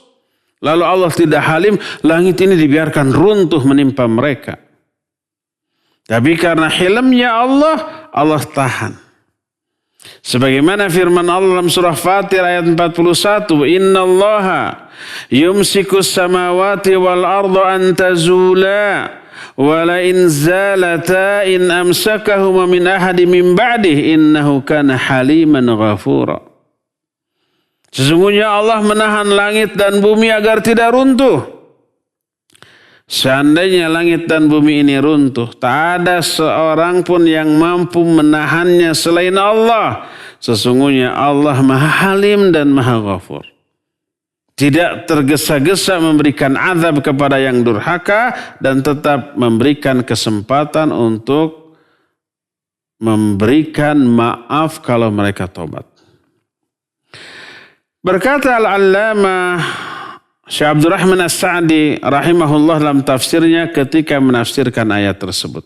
lalu Allah tidak halim, langit ini dibiarkan runtuh menimpa mereka. Tapi karena hilmnya Allah, Allah tahan. Sebagaimana firman Allah dalam surah Fatir ayat 41, Innallaha yumsikus samawati wal arda an tazula wa la in zalata in amsakahuma min ahadi min ba'dih innahu kana haliman ghafura. Sesungguhnya Allah menahan langit dan bumi agar tidak runtuh. Seandainya langit dan bumi ini runtuh, tak ada seorang pun yang mampu menahannya selain Allah. Sesungguhnya Allah Maha Halim dan Maha Ghafur. Tidak tergesa-gesa memberikan azab kepada yang durhaka dan tetap memberikan kesempatan untuk memberikan maaf kalau mereka tobat. Berkata Al-Allamah Syekh Abdurrahman As-Sa'di rahimahullah dalam tafsirnya ketika menafsirkan ayat tersebut.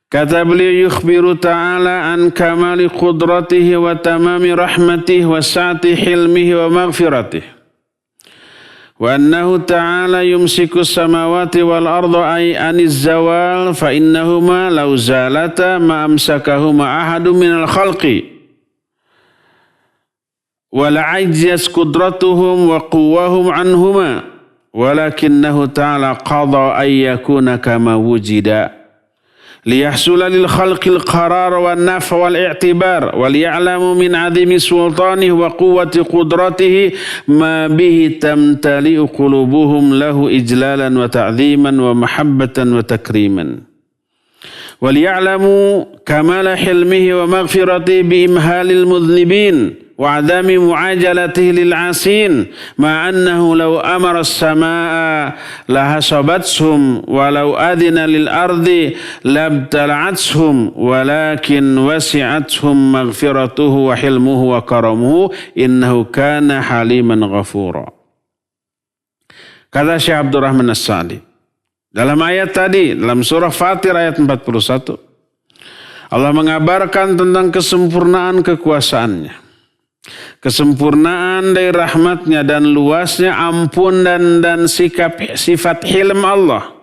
Kata beliau, yukhbiru ta'ala an kamali qudratihi wa tamami rahmatihi wa sa'ati hilmihi wa maghfiratih. Wa annahu ta'ala yumsiku samawati wal arda ay aniz zawal fa innahuma law zalata ma amsakahuma ahadun minal khalqi. Wala ajaz qudratuhum wa quwwahum anhuma walakinnahu ta'ala qada ay yakuna kama wujida liyahsula lil khalqil qarar wan naf' wal i'tibar wal ya'lamu min 'azimi sultanihi wa quwwati qudratihi ma bihi tamtali'u qulubuhum lahu ijlalan wa ta'dhiman wa mahabbatan wa takriman wal ya'lamu kamala hilmihi wa maghfiratihi bi imhalil mudhnibin وعدم معاجلته للعاصين مع أنه لو أمر السماء لحصبتهم ولو أذن للأرض لابتلعتهم ولكن وسعتهم مغفرته وحلمه وكرمه إنه كان حليما غفورا. Kata Syekh Abdurrahman As-Sa'di dalam ayat tadi, dalam surah Fatir ayat 41, Allah mengabarkan tentang kesempurnaan kekuasaannya, kesempurnaan dari rahmatnya dan luasnya ampun dan sifat hilm Allah.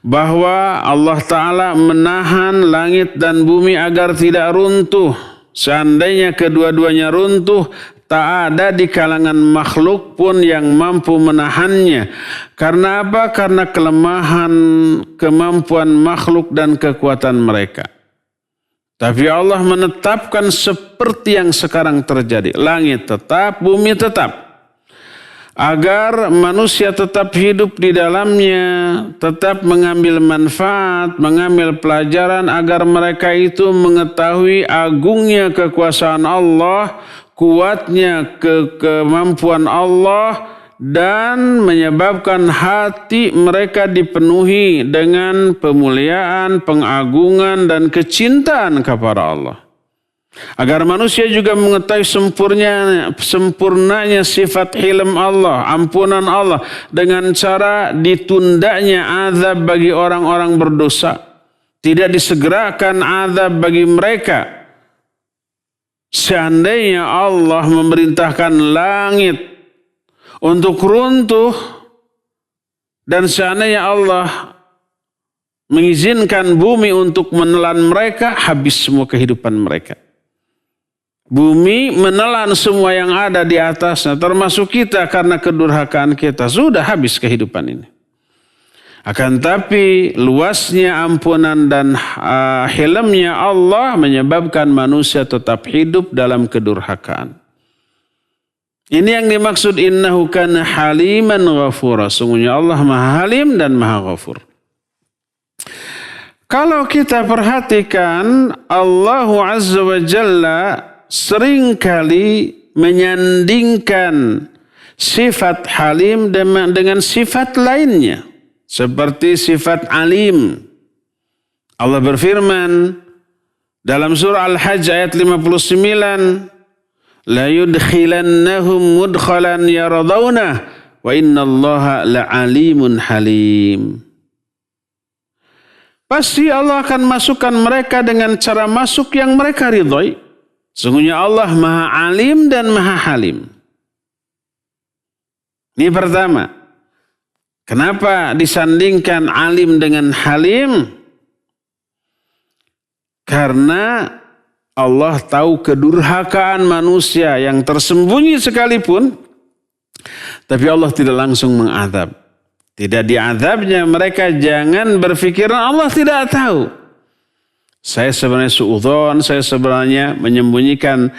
Bahwa Allah Ta'ala menahan langit dan bumi agar tidak runtuh. Seandainya kedua-duanya runtuh, tak ada di kalangan makhluk pun yang mampu menahannya. Karena apa? Karena kelemahan kemampuan makhluk dan kekuatan mereka. Tapi Allah menetapkan seperti yang sekarang terjadi. Langit tetap, bumi tetap. Agar manusia tetap hidup di dalamnya, tetap mengambil manfaat, mengambil pelajaran agar mereka itu mengetahui agungnya kekuasaan Allah, kuatnya kemampuan Allah, dan menyebabkan hati mereka dipenuhi dengan pemuliaan, pengagungan, dan kecintaan kepada Allah. Agar manusia juga mengetahui sempurnanya sifat hilm Allah, ampunan Allah, dengan cara ditundanya azab bagi orang-orang berdosa. Tidak disegerakan azab bagi mereka. Seandainya Allah memerintahkan langit untuk runtuh, dan seandainya Allah mengizinkan bumi untuk menelan mereka, habis semua kehidupan mereka. Bumi menelan semua yang ada di atasnya, termasuk kita karena kedurhakaan kita. Sudah habis kehidupan ini. Akan tapi luasnya ampunan dan hilmnya Allah menyebabkan manusia tetap hidup dalam kedurhakaan. Ini yang dimaksud innahu kana haliman ghafura. Sungguhnya Allah Maha Halim dan Maha Ghafur. Kalau kita perhatikan, Allah Azza wa Jalla seringkali menyandingkan sifat halim dengan sifat lainnya. Seperti sifat alim. Allah berfirman dalam surah Al-Hajj ayat 59, la yudkhilannahum mudkhalan yaradawna wa innallaha la'alimun halim. Pasti Allah akan masukkan mereka dengan cara masuk yang mereka ridhoi. Sungguhnya Allah Maha Alim dan Maha Halim. Ini pertama. Kenapa disandingkan alim dengan halim? Karena Allah tahu kedurhakaan manusia yang tersembunyi sekalipun, tapi Allah tidak langsung mengadab. Tidak diadabnya mereka, jangan berpikiran Allah tidak tahu. Saya sebenarnya suudzon, saya sebenarnya menyembunyikan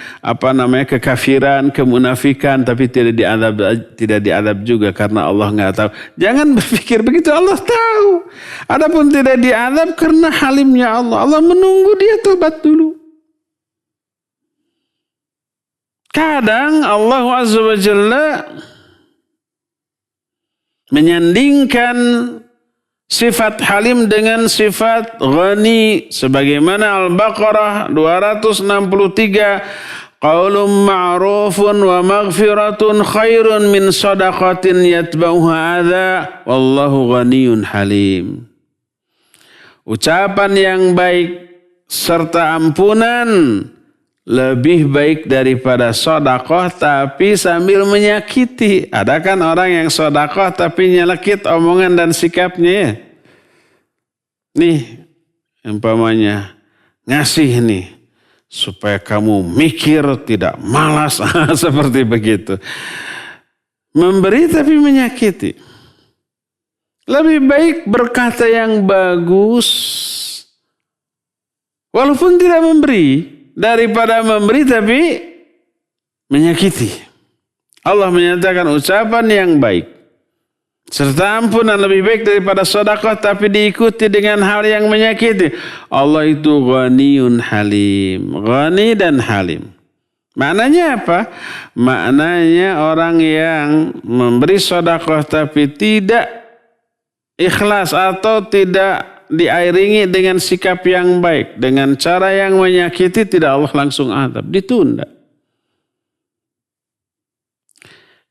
kekafiran, kemunafikan, tapi tidak diadab juga karena Allah nggak tahu. Jangan berpikir begitu, Allah tahu. Adapun tidak diadab karena halimnya Allah. Allah menunggu dia tobat dulu. Kadang Allah Azza wa Jalla menyandingkan sifat halim dengan sifat ghani. Sebagaimana Al-Baqarah 263, Qaulun ma'rufun wa maghfiratun khairun min shadaqatin yatba'uha adza wallahu ghaniyyun halim. Ucapan yang baik serta ampunan lebih baik daripada sedekah tapi sambil menyakiti. Ada kan orang yang sedekah tapi nyelekit omongan dan sikapnya ya. Nih, umpamanya ngasih nih supaya kamu mikir tidak malas seperti begitu. Memberi tapi menyakiti. Lebih baik berkata yang bagus walaupun tidak memberi daripada memberi tapi menyakiti. Allah menyatakan ucapan yang baik serta ampunan lebih baik daripada sedekah tapi diikuti dengan hal yang menyakiti. Allah itu Ghaniyyun Halim. Ghani dan Halim. Maknanya apa? Maknanya orang yang memberi sedekah tapi tidak ikhlas atau tidak diiringi dengan sikap yang baik, dengan cara yang menyakiti, tidak Allah langsung azab, ditunda.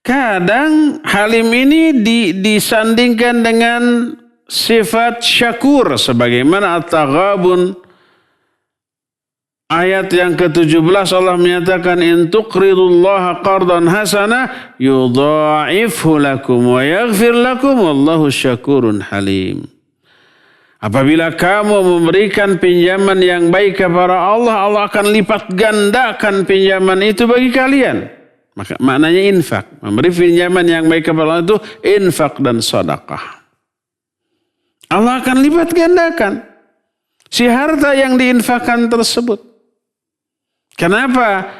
Kadang halim ini disandingkan dengan sifat syakur sebagaimana At-Taghabun ayat yang ke-17 Allah menyatakan in tuqridullaha qardan hasana yudha'ifhu lakum wa yaghfir lakum wallahu syakurun halim. Apabila kamu memberikan pinjaman yang baik kepada Allah, Allah akan lipat gandakan pinjaman itu bagi kalian. Maka maknanya infak. Memberi pinjaman yang baik kepada Allah itu infak dan sedekah. Allah akan lipat gandakan si harta yang diinfakkan tersebut. Kenapa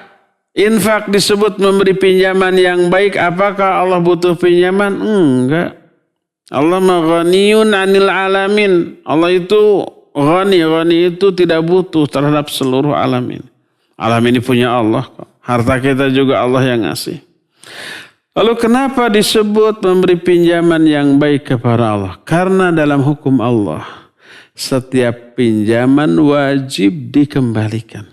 infak disebut memberi pinjaman yang baik? Apakah Allah butuh pinjaman? Enggak. Allah Ghaniyun 'anil alamin. Allah itu ghani. Ghani itu tidak butuh terhadap seluruh alamin. Alam ini punya Allah kok. Harta kita juga Allah yang ngasih. Lalu kenapa disebut memberi pinjaman yang baik kepada Allah? Karena dalam hukum Allah setiap pinjaman wajib dikembalikan.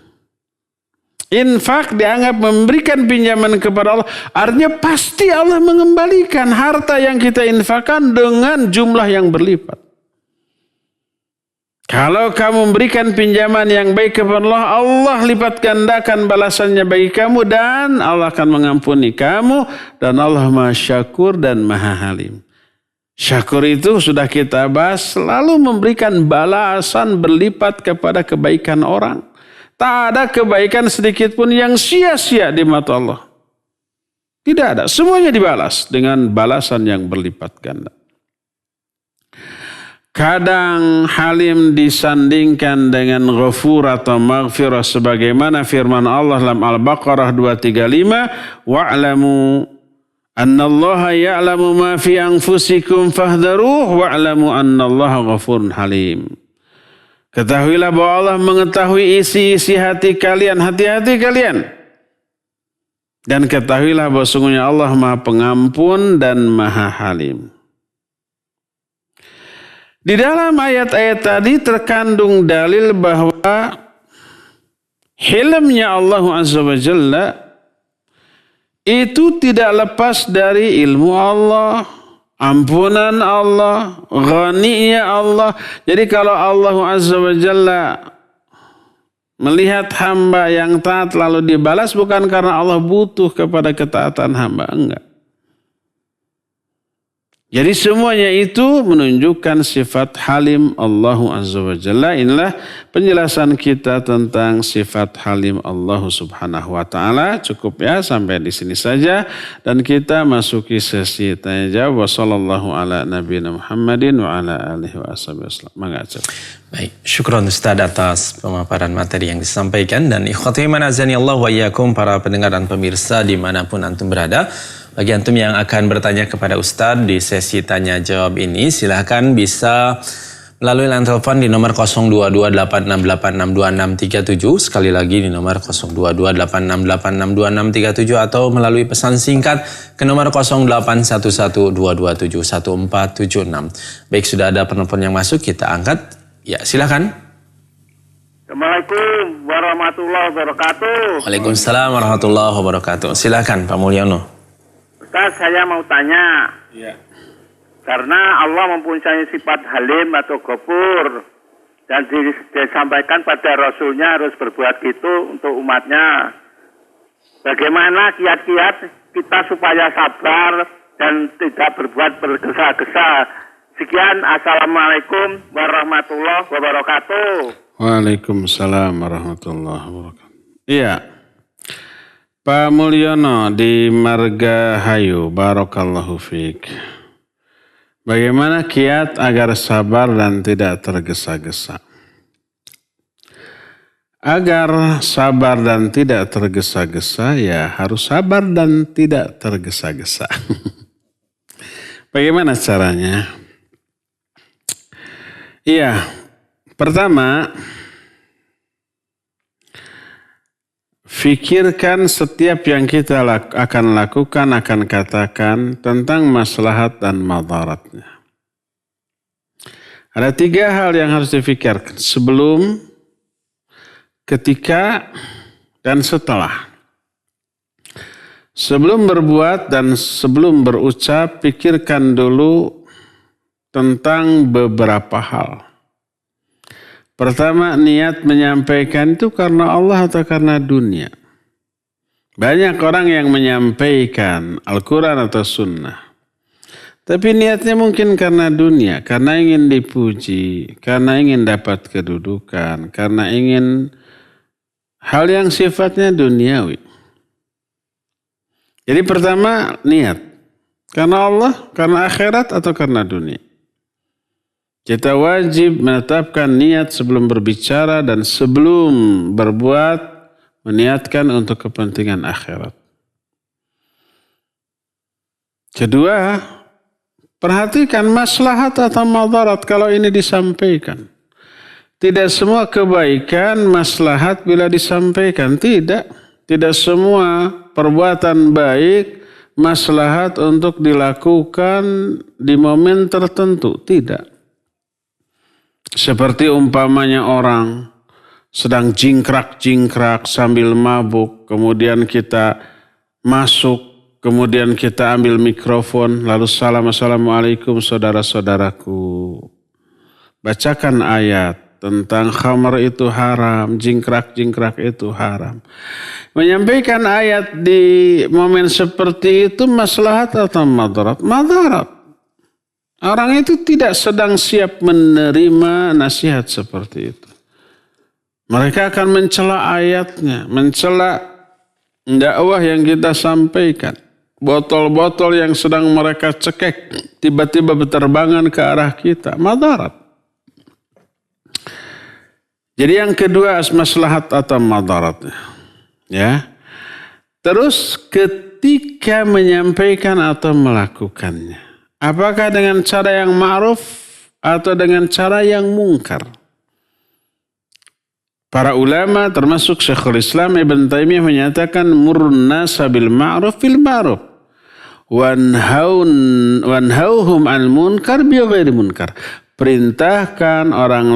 Infak dianggap memberikan pinjaman kepada Allah. Artinya pasti Allah mengembalikan harta yang kita infakkan dengan jumlah yang berlipat. Kalau kamu memberikan pinjaman yang baik kepada Allah, Allah lipat gandakan balasannya bagi kamu dan Allah akan mengampuni kamu dan Allah Maha Syakur dan Maha Halim. Syakur itu sudah kita bahas, selalu memberikan balasan berlipat kepada kebaikan orang. Tak ada kebaikan sedikit pun yang sia-sia di mata Allah. Tidak ada, semuanya dibalas dengan balasan yang berlipat ganda. Kadang halim disandingkan dengan ghafur atau maghfirah sebagaimana firman Allah dalam Al-Baqarah 235, wa'lamu annallaha ya'lamu ma fi anfusikum fahdharuhu wa'lamu annallaha ghafurun halim. Ketahuilah bahwa Allah mengetahui isi-isi hati kalian, hati-hati kalian. Dan ketahuilah bahwa sungguhnya Allah Maha Pengampun dan Maha Halim. Di dalam ayat-ayat tadi terkandung dalil bahwa hilmnya Allah Azza wa Jalla itu tidak lepas dari ilmu Allah, ampunan Allah, ghaninya Allah. Jadi kalau Allah Azza wa Jalla melihat hamba yang taat lalu dibalas bukan karena Allah butuh kepada ketaatan hamba, enggak. Jadi semuanya itu menunjukkan sifat halim Allah Azza wa Jalla. Inilah penjelasan kita tentang sifat halim Allah Subhanahu wa Ta'ala. Cukup ya sampai di sini saja. Dan kita masuki sesi tanya jawab. Wassallallahu ala nabiyina Muhammadin wa ala alihi wa ashabihi.
Baik, syukron Ustaz atas pemaparan materi yang disampaikan. Dan ikhwati iman azani Allah wa iyyakum, para pendengar dan pemirsa dimanapun antum berada. Bagi antum yang akan bertanya kepada Ustadz di sesi tanya jawab ini, silahkan bisa melalui line telepon di nomor 0228686267. Sekali lagi di nomor 0228686267 atau melalui pesan singkat ke nomor 081122711476. Baik, sudah ada penelpon yang masuk, kita angkat. Ya, silahkan.
Assalamualaikum warahmatullahi wabarakatuh.
Waalaikumsalam warahmatullahi wabarakatuh. Silakan Pak Mulyono.
Ustaz, saya mau tanya.
Ya.
Karena Allah mempunyai sifat halim atau ghafur dan disampaikan pada Rasulnya harus berbuat gitu untuk umatnya. Bagaimana kiat-kiat kita supaya sabar dan tidak berbuat bergesa-gesa? Sekian, Assalamualaikum warahmatullahi wabarakatuh.
Waalaikumsalam warahmatullahi wabarakatuh. Iya. Pak Mulyono di Margahayu, barakallahu fiik. Bagaimana kiat agar sabar dan tidak tergesa-gesa? Agar sabar dan tidak tergesa-gesa, ya harus sabar dan tidak tergesa-gesa. Bagaimana caranya? Iya, pertama, fikirkan setiap yang kita akan lakukan, akan katakan tentang maslahat dan madaratnya. Ada 3 hal yang harus difikirkan sebelum, ketika, dan setelah. Sebelum berbuat dan sebelum berucap, pikirkan dulu tentang beberapa hal. Pertama, niat menyampaikan itu karena Allah atau karena dunia. Banyak orang yang menyampaikan Al-Quran atau Sunnah, tapi niatnya mungkin karena dunia, karena ingin dipuji, karena ingin dapat kedudukan, karena ingin hal yang sifatnya duniawi. Jadi pertama, niat. Karena Allah, karena akhirat, atau karena dunia. Kita wajib menetapkan niat sebelum berbicara dan sebelum berbuat, meniatkan untuk kepentingan akhirat. Kedua, perhatikan maslahat atau madarat kalau ini disampaikan. Tidak semua kebaikan maslahat bila disampaikan. Tidak. Tidak semua perbuatan baik maslahat untuk dilakukan di momen tertentu. Tidak. Seperti umpamanya orang sedang jingkrak-jingkrak sambil mabuk. Kemudian kita masuk. Kemudian kita ambil mikrofon. Lalu assalamualaikum saudara-saudaraku. Bacakan ayat tentang khamar itu haram, jingkrak-jingkrak itu haram. Menyampaikan ayat di momen seperti itu maslahat atau madarat? Madarat. Orang itu tidak sedang siap menerima nasihat seperti itu. Mereka akan mencela ayatnya, mencela dakwah yang kita sampaikan. Botol-botol yang sedang mereka cekek tiba-tiba berterbangan ke arah kita. Madarat. Jadi yang kedua maslahat atau madaratnya. Ya. Terus ketika menyampaikan atau melakukannya. Apakah dengan cara yang ma'ruf atau dengan cara yang mungkar? Para ulama termasuk Syekhul Islam Ibn Taimiyah menyatakan murna sabil ma'ruf fil ma'ruf. Wanhauhum al munkar bi ghairi munkar. Perintahkan orang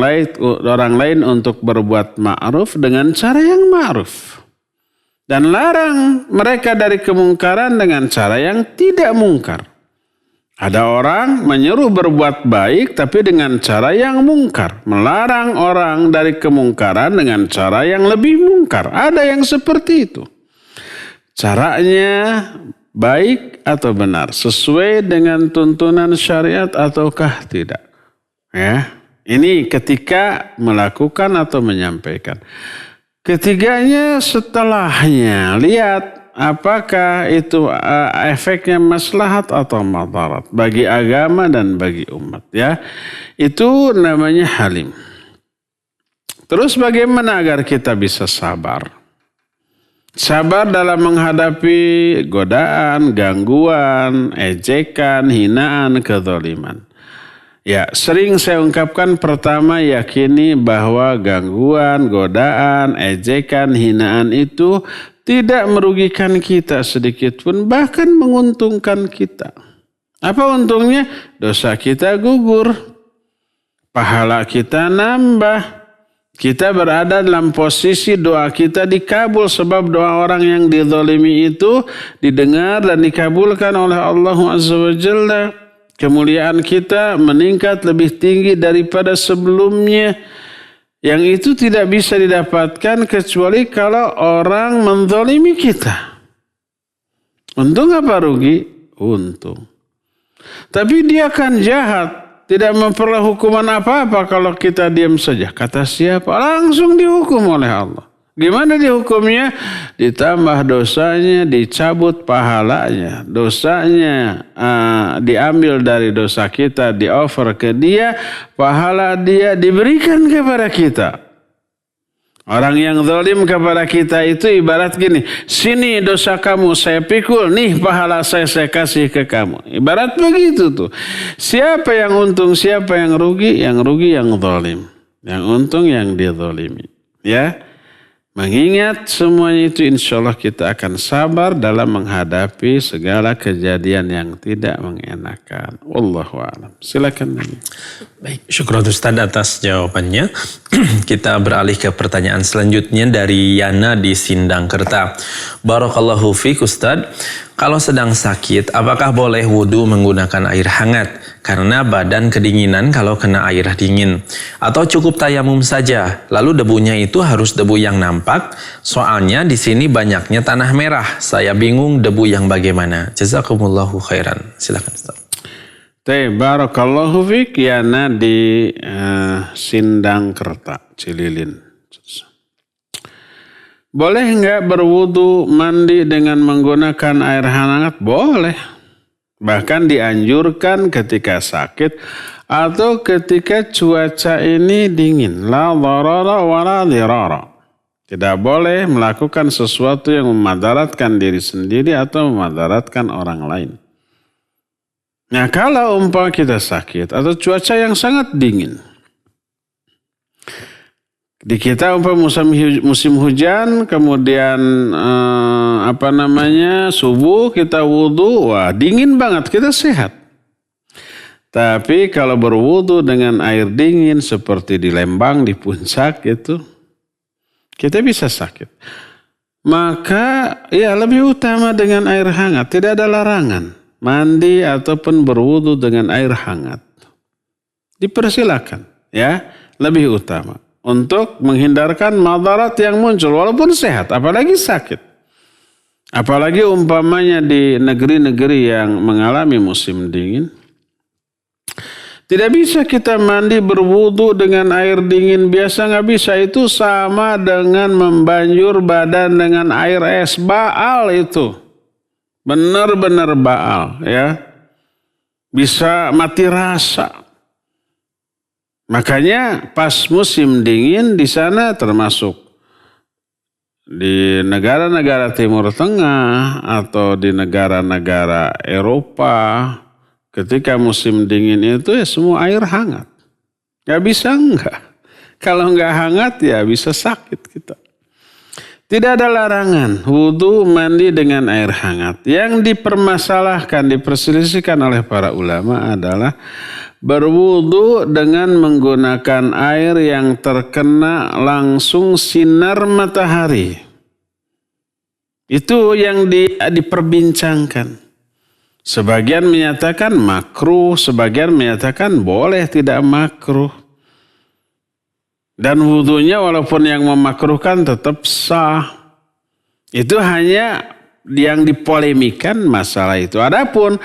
lain untuk berbuat ma'ruf dengan cara yang ma'ruf. Dan larang mereka dari kemungkaran dengan cara yang tidak mungkar. Ada orang menyuruh berbuat baik tapi dengan cara yang mungkar. Melarang orang dari kemungkaran dengan cara yang lebih mungkar. Ada yang seperti itu. Caranya baik atau benar. Sesuai dengan tuntunan syariat ataukah tidak. Ya, ini ketika melakukan atau menyampaikan. Ketiganya setelahnya. Lihat. Apakah itu efeknya maslahat atau madarat bagi agama dan bagi umat, ya. Itu namanya halim. Terus bagaimana agar kita bisa sabar? Sabar dalam menghadapi godaan, gangguan, ejekan, hinaan, kezaliman. Ya, sering saya ungkapkan pertama yakini bahwa gangguan, godaan, ejekan, hinaan itu tidak merugikan kita sedikit pun, bahkan menguntungkan kita. Apa untungnya? Dosa kita gugur, pahala kita nambah, Kita berada dalam posisi doa kita dikabul sebab doa orang yang dizalimi itu didengar dan dikabulkan oleh Allah Azza wa Jalla. Kemuliaan kita meningkat lebih tinggi daripada sebelumnya. Yang itu tidak bisa didapatkan kecuali kalau orang menzalimi kita. Untung apa rugi? Untung. Tapi dia kan jahat. Tidak memperoleh hukuman apa-apa kalau kita diam saja. Kata siapa? Langsung dihukum oleh Allah. Gimana dihukumnya? Ditambah dosanya, dicabut pahalanya. Dosanya diambil dari dosa kita, di-offer ke dia. Pahala dia diberikan kepada kita. Orang yang zalim kepada kita itu ibarat gini. Sini dosa kamu saya pikul. Nih pahala saya kasih ke kamu. Ibarat begitu tuh. Siapa yang untung, siapa yang rugi? Yang rugi yang zalim. Yang untung yang dizalimi. Ya. Mengingat semuanya itu insya Allah kita akan sabar dalam menghadapi segala kejadian yang tidak mengenakan. Wallahu a'lam. Silakan.
Baik, syukur Ustaz atas jawabannya. Kita beralih ke pertanyaan selanjutnya dari Yana di Sindangkerta. Barakallahu fiik Ustaz. Kalau sedang sakit, apakah boleh wudu menggunakan air hangat? Karena badan kedinginan kalau kena air dingin. Atau cukup tayamum saja, lalu debunya itu harus debu yang nampak? Soalnya di sini banyaknya tanah merah. Saya bingung debu yang bagaimana. Jazakumullahu khairan. Silakan Ustaz.
Barakallahu fiik Yana di Sindangkerta, Cililin. Boleh enggak berwudu mandi dengan menggunakan air hangat? Boleh. Bahkan dianjurkan ketika sakit atau ketika cuaca ini dingin. La dharara wa la dhirara. Tidak boleh melakukan sesuatu yang memadaratkan diri sendiri atau memadaratkan orang lain. Nah, kalau umpama kita sakit atau cuaca yang sangat dingin. Di kita umpama musim hujan, kemudian subuh kita wudu, wah dingin banget, kita sehat. Tapi kalau berwudu dengan air dingin seperti di Lembang, di puncak itu, kita bisa sakit. Maka ya lebih utama dengan air hangat, tidak ada larangan mandi ataupun berwudu dengan air hangat. Dipersilakan, ya, lebih utama. Untuk menghindarkan madarat yang muncul walaupun sehat, apalagi sakit. Apalagi umpamanya di negeri-negeri yang mengalami musim dingin. Tidak bisa kita mandi berwudu dengan air dingin biasa, nggak bisa. Itu sama dengan membanjur badan dengan air es. Baal itu. Benar-benar baal, ya. Bisa mati rasa. Makanya pas musim dingin di sana termasuk di negara-negara Timur Tengah atau di negara-negara Eropa, ketika musim dingin itu ya semua air hangat. Gak bisa enggak. Kalau enggak hangat ya bisa sakit kita. Tidak ada larangan wudu mandi dengan air hangat. Yang dipermasalahkan, diperselisihkan oleh para ulama adalah berwudu dengan menggunakan air yang terkena langsung sinar matahari. Itu yang diperbincangkan. Sebagian menyatakan makruh, sebagian menyatakan boleh tidak makruh. Dan wudunya walaupun yang memakruhkan tetap sah. Itu hanya yang dipolemikan masalah itu. Adapun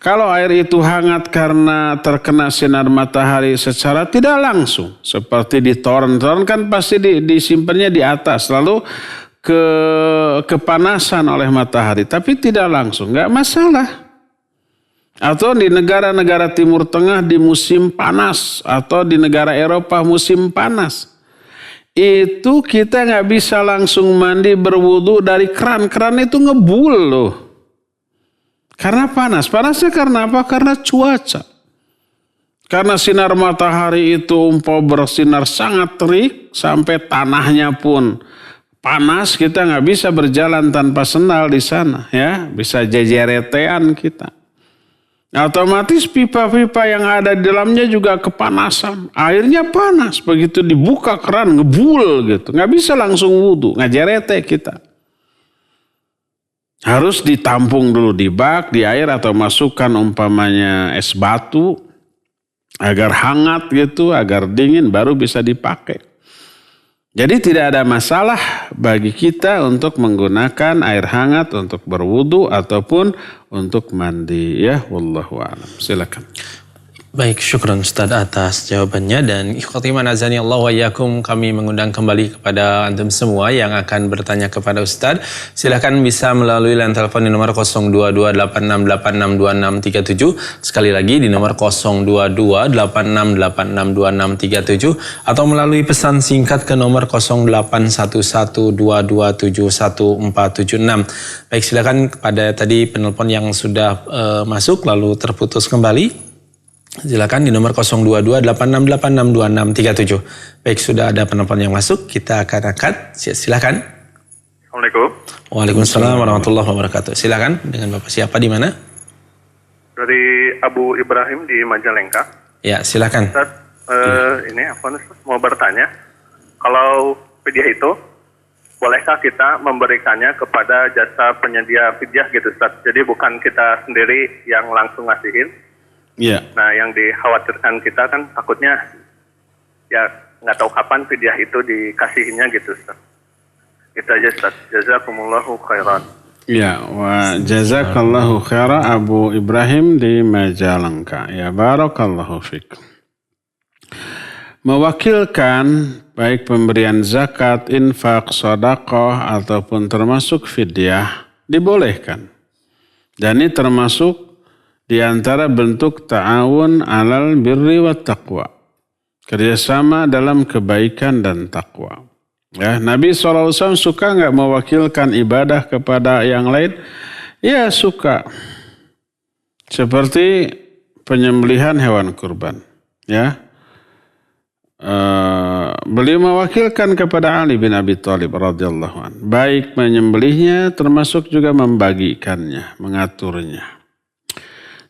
kalau air itu hangat karena terkena sinar matahari secara tidak langsung. Seperti di toren-toren kan pasti disimpannya di atas. Lalu kepanasan oleh matahari. Tapi tidak langsung. Nggak masalah. Atau di negara-negara Timur Tengah di musim panas. Atau di negara Eropa musim panas. Itu kita nggak bisa langsung mandi berwudu dari keran. Keran itu ngebul loh. Karena panas. Panasnya karena apa? Karena cuaca. Karena sinar matahari itu bersinar sangat terik. Sampai tanahnya pun panas. Kita nggak bisa berjalan tanpa sendal di sana. Ya, bisa jejeretean kita. Otomatis pipa-pipa yang ada di dalamnya juga kepanasan. Airnya panas. Begitu dibuka keran ngebul gitu. Nggak bisa langsung wudu. Ngajarete kita. Harus ditampung dulu di bak, di air atau masukkan umpamanya es batu. Agar hangat gitu, agar dingin baru bisa dipakai. Jadi tidak ada masalah bagi kita untuk menggunakan air hangat untuk berwudu ataupun untuk mandi. Ya, wallahu a'lam. Silakan.
Baik, syukran Ustaz atas jawabannya, dan ikhwati man azani Allah wa iyyakum, kami mengundang kembali kepada antum semua yang akan bertanya kepada Ustaz. Silakan bisa melalui line telepon di nomor 02286862637. Sekali lagi di nomor 02286862637 atau melalui pesan singkat ke nomor 081122714476. Baik, silakan kepada tadi penelpon yang sudah masuk lalu terputus kembali. Silakan di nomor 02286862637. Baik, sudah ada penelpon yang masuk, kita akan angkat. Silakan.
Assalamualaikum.
Waalaikumsalam warahmatullahi wabarakatuh. Silakan, dengan Bapak siapa, di mana?
Dari Abu Ibrahim di Majalengka.
Ya, silakan.
Ustaz, ini apa Ustaz, mau bertanya, kalau fidyah itu bolehkah kita memberikannya kepada jasa penyedia fidyah gitu Ustaz? Jadi bukan kita sendiri yang langsung ngasihin.
Ya.
Nah, yang dikhawatirkan kita kan takutnya ya nggak tahu kapan fidyah itu dikasihinnya gitu Ustaz. Itu aja Ustaz. Jazakumullahu khairan.
Ya, wa jazakallahu khairan Abu Ibrahim di Majalengka. Ya, barakallahu fikum. Mewakilkan baik pemberian zakat, infak, sedekah ataupun termasuk fidyah dibolehkan. Dan ini termasuk di antara bentuk ta'awun alal birri wa taqwa. Kerjasama dalam kebaikan dan takwa. Ya, Nabi SAW suka nggak mewakilkan ibadah kepada yang lain? Ya, suka. Seperti penyembelihan hewan kurban. Ya. Beliau mewakilkan kepada Ali bin Abi Thalib radhiyallahu anhu. Baik menyembelihnya termasuk juga membagikannya, mengaturnya.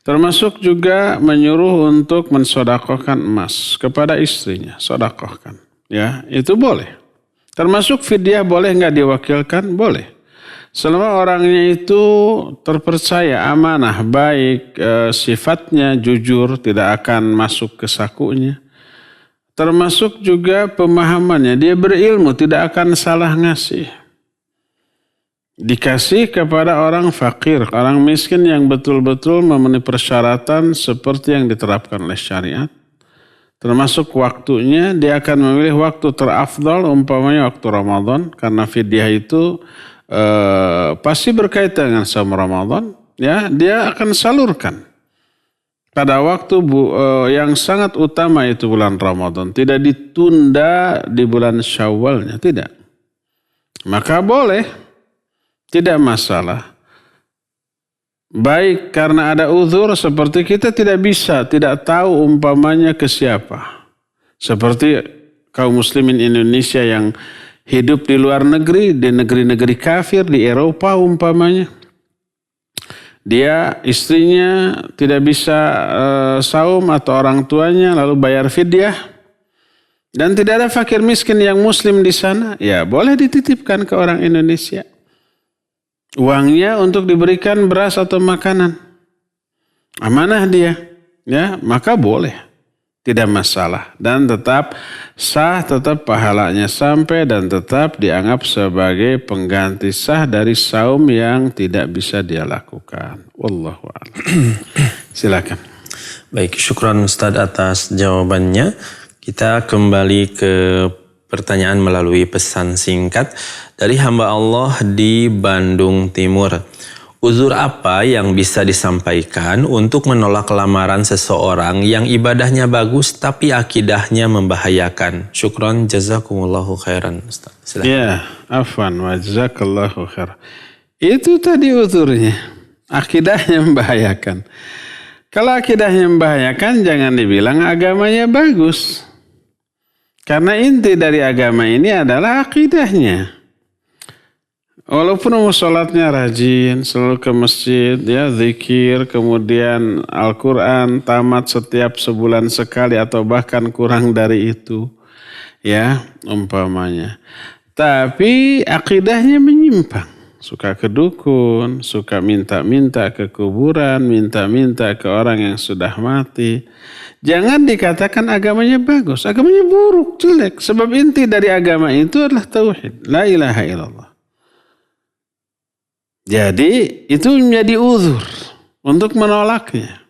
Termasuk juga menyuruh untuk mensedekahkan emas kepada istrinya, sedekahkan. Ya, itu boleh. Termasuk fidyah boleh nggak diwakilkan? Boleh. Selama orangnya itu terpercaya, amanah, baik sifatnya, jujur, tidak akan masuk ke sakunya. Termasuk juga pemahamannya, dia berilmu, tidak akan salah ngasih. Dikasih kepada orang fakir, orang miskin yang betul-betul memenuhi persyaratan seperti yang diterapkan oleh syariat. Termasuk waktunya, dia akan memilih waktu terafdal, umpamanya waktu Ramadan, karena fidyah itu pasti berkaitan dengan sama Ramadan. Ya, dia akan salurkan pada waktu yang sangat utama itu bulan Ramadan. Tidak ditunda di bulan Syawalnya, tidak. Maka boleh. Tidak masalah. Baik karena ada uzur seperti kita tidak bisa, tidak tahu umpamanya ke siapa. Seperti kaum muslimin Indonesia yang hidup di luar negeri, di negeri-negeri kafir, di Eropa umpamanya. Dia istrinya tidak bisa saum atau orang tuanya lalu bayar fidyah. Dan tidak ada fakir miskin yang muslim di sana, ya boleh dititipkan ke orang Indonesia. Uangnya untuk diberikan beras atau makanan. Amanah dia. Ya, maka boleh. Tidak masalah. Dan tetap sah, tetap pahalanya sampai dan tetap dianggap sebagai pengganti sah dari saum yang tidak bisa dia lakukan. Wallahu a'lam. Silakan.
Baik, syukran Ustaz atas jawabannya. Kita kembali ke pertanyaan melalui pesan singkat dari hamba Allah di Bandung Timur. Uzur apa yang bisa disampaikan untuk menolak lamaran seseorang yang ibadahnya bagus tapi akidahnya membahayakan? Syukron, jazakumullahu khairan. Ustaz. Silakan.
Ya, afwan wa jazakallahu khairan. Itu tadi uzurnya. Akidahnya membahayakan. Kalau akidahnya membahayakan jangan dibilang agamanya bagus. Karena inti dari agama ini adalah akidahnya. Walaupun sholatnya rajin, selalu ke masjid, ya zikir, kemudian Al-Quran tamat setiap sebulan sekali atau bahkan kurang dari itu, ya umpamanya. Tapi akidahnya menyimpang, suka ke dukun, suka minta-minta ke kuburan, minta-minta ke orang yang sudah mati. Jangan dikatakan agamanya bagus, agamanya buruk, jelek. Sebab inti dari agama itu adalah tauhid, la ilaha illallah. Jadi itu menjadi uzur untuk menolaknya.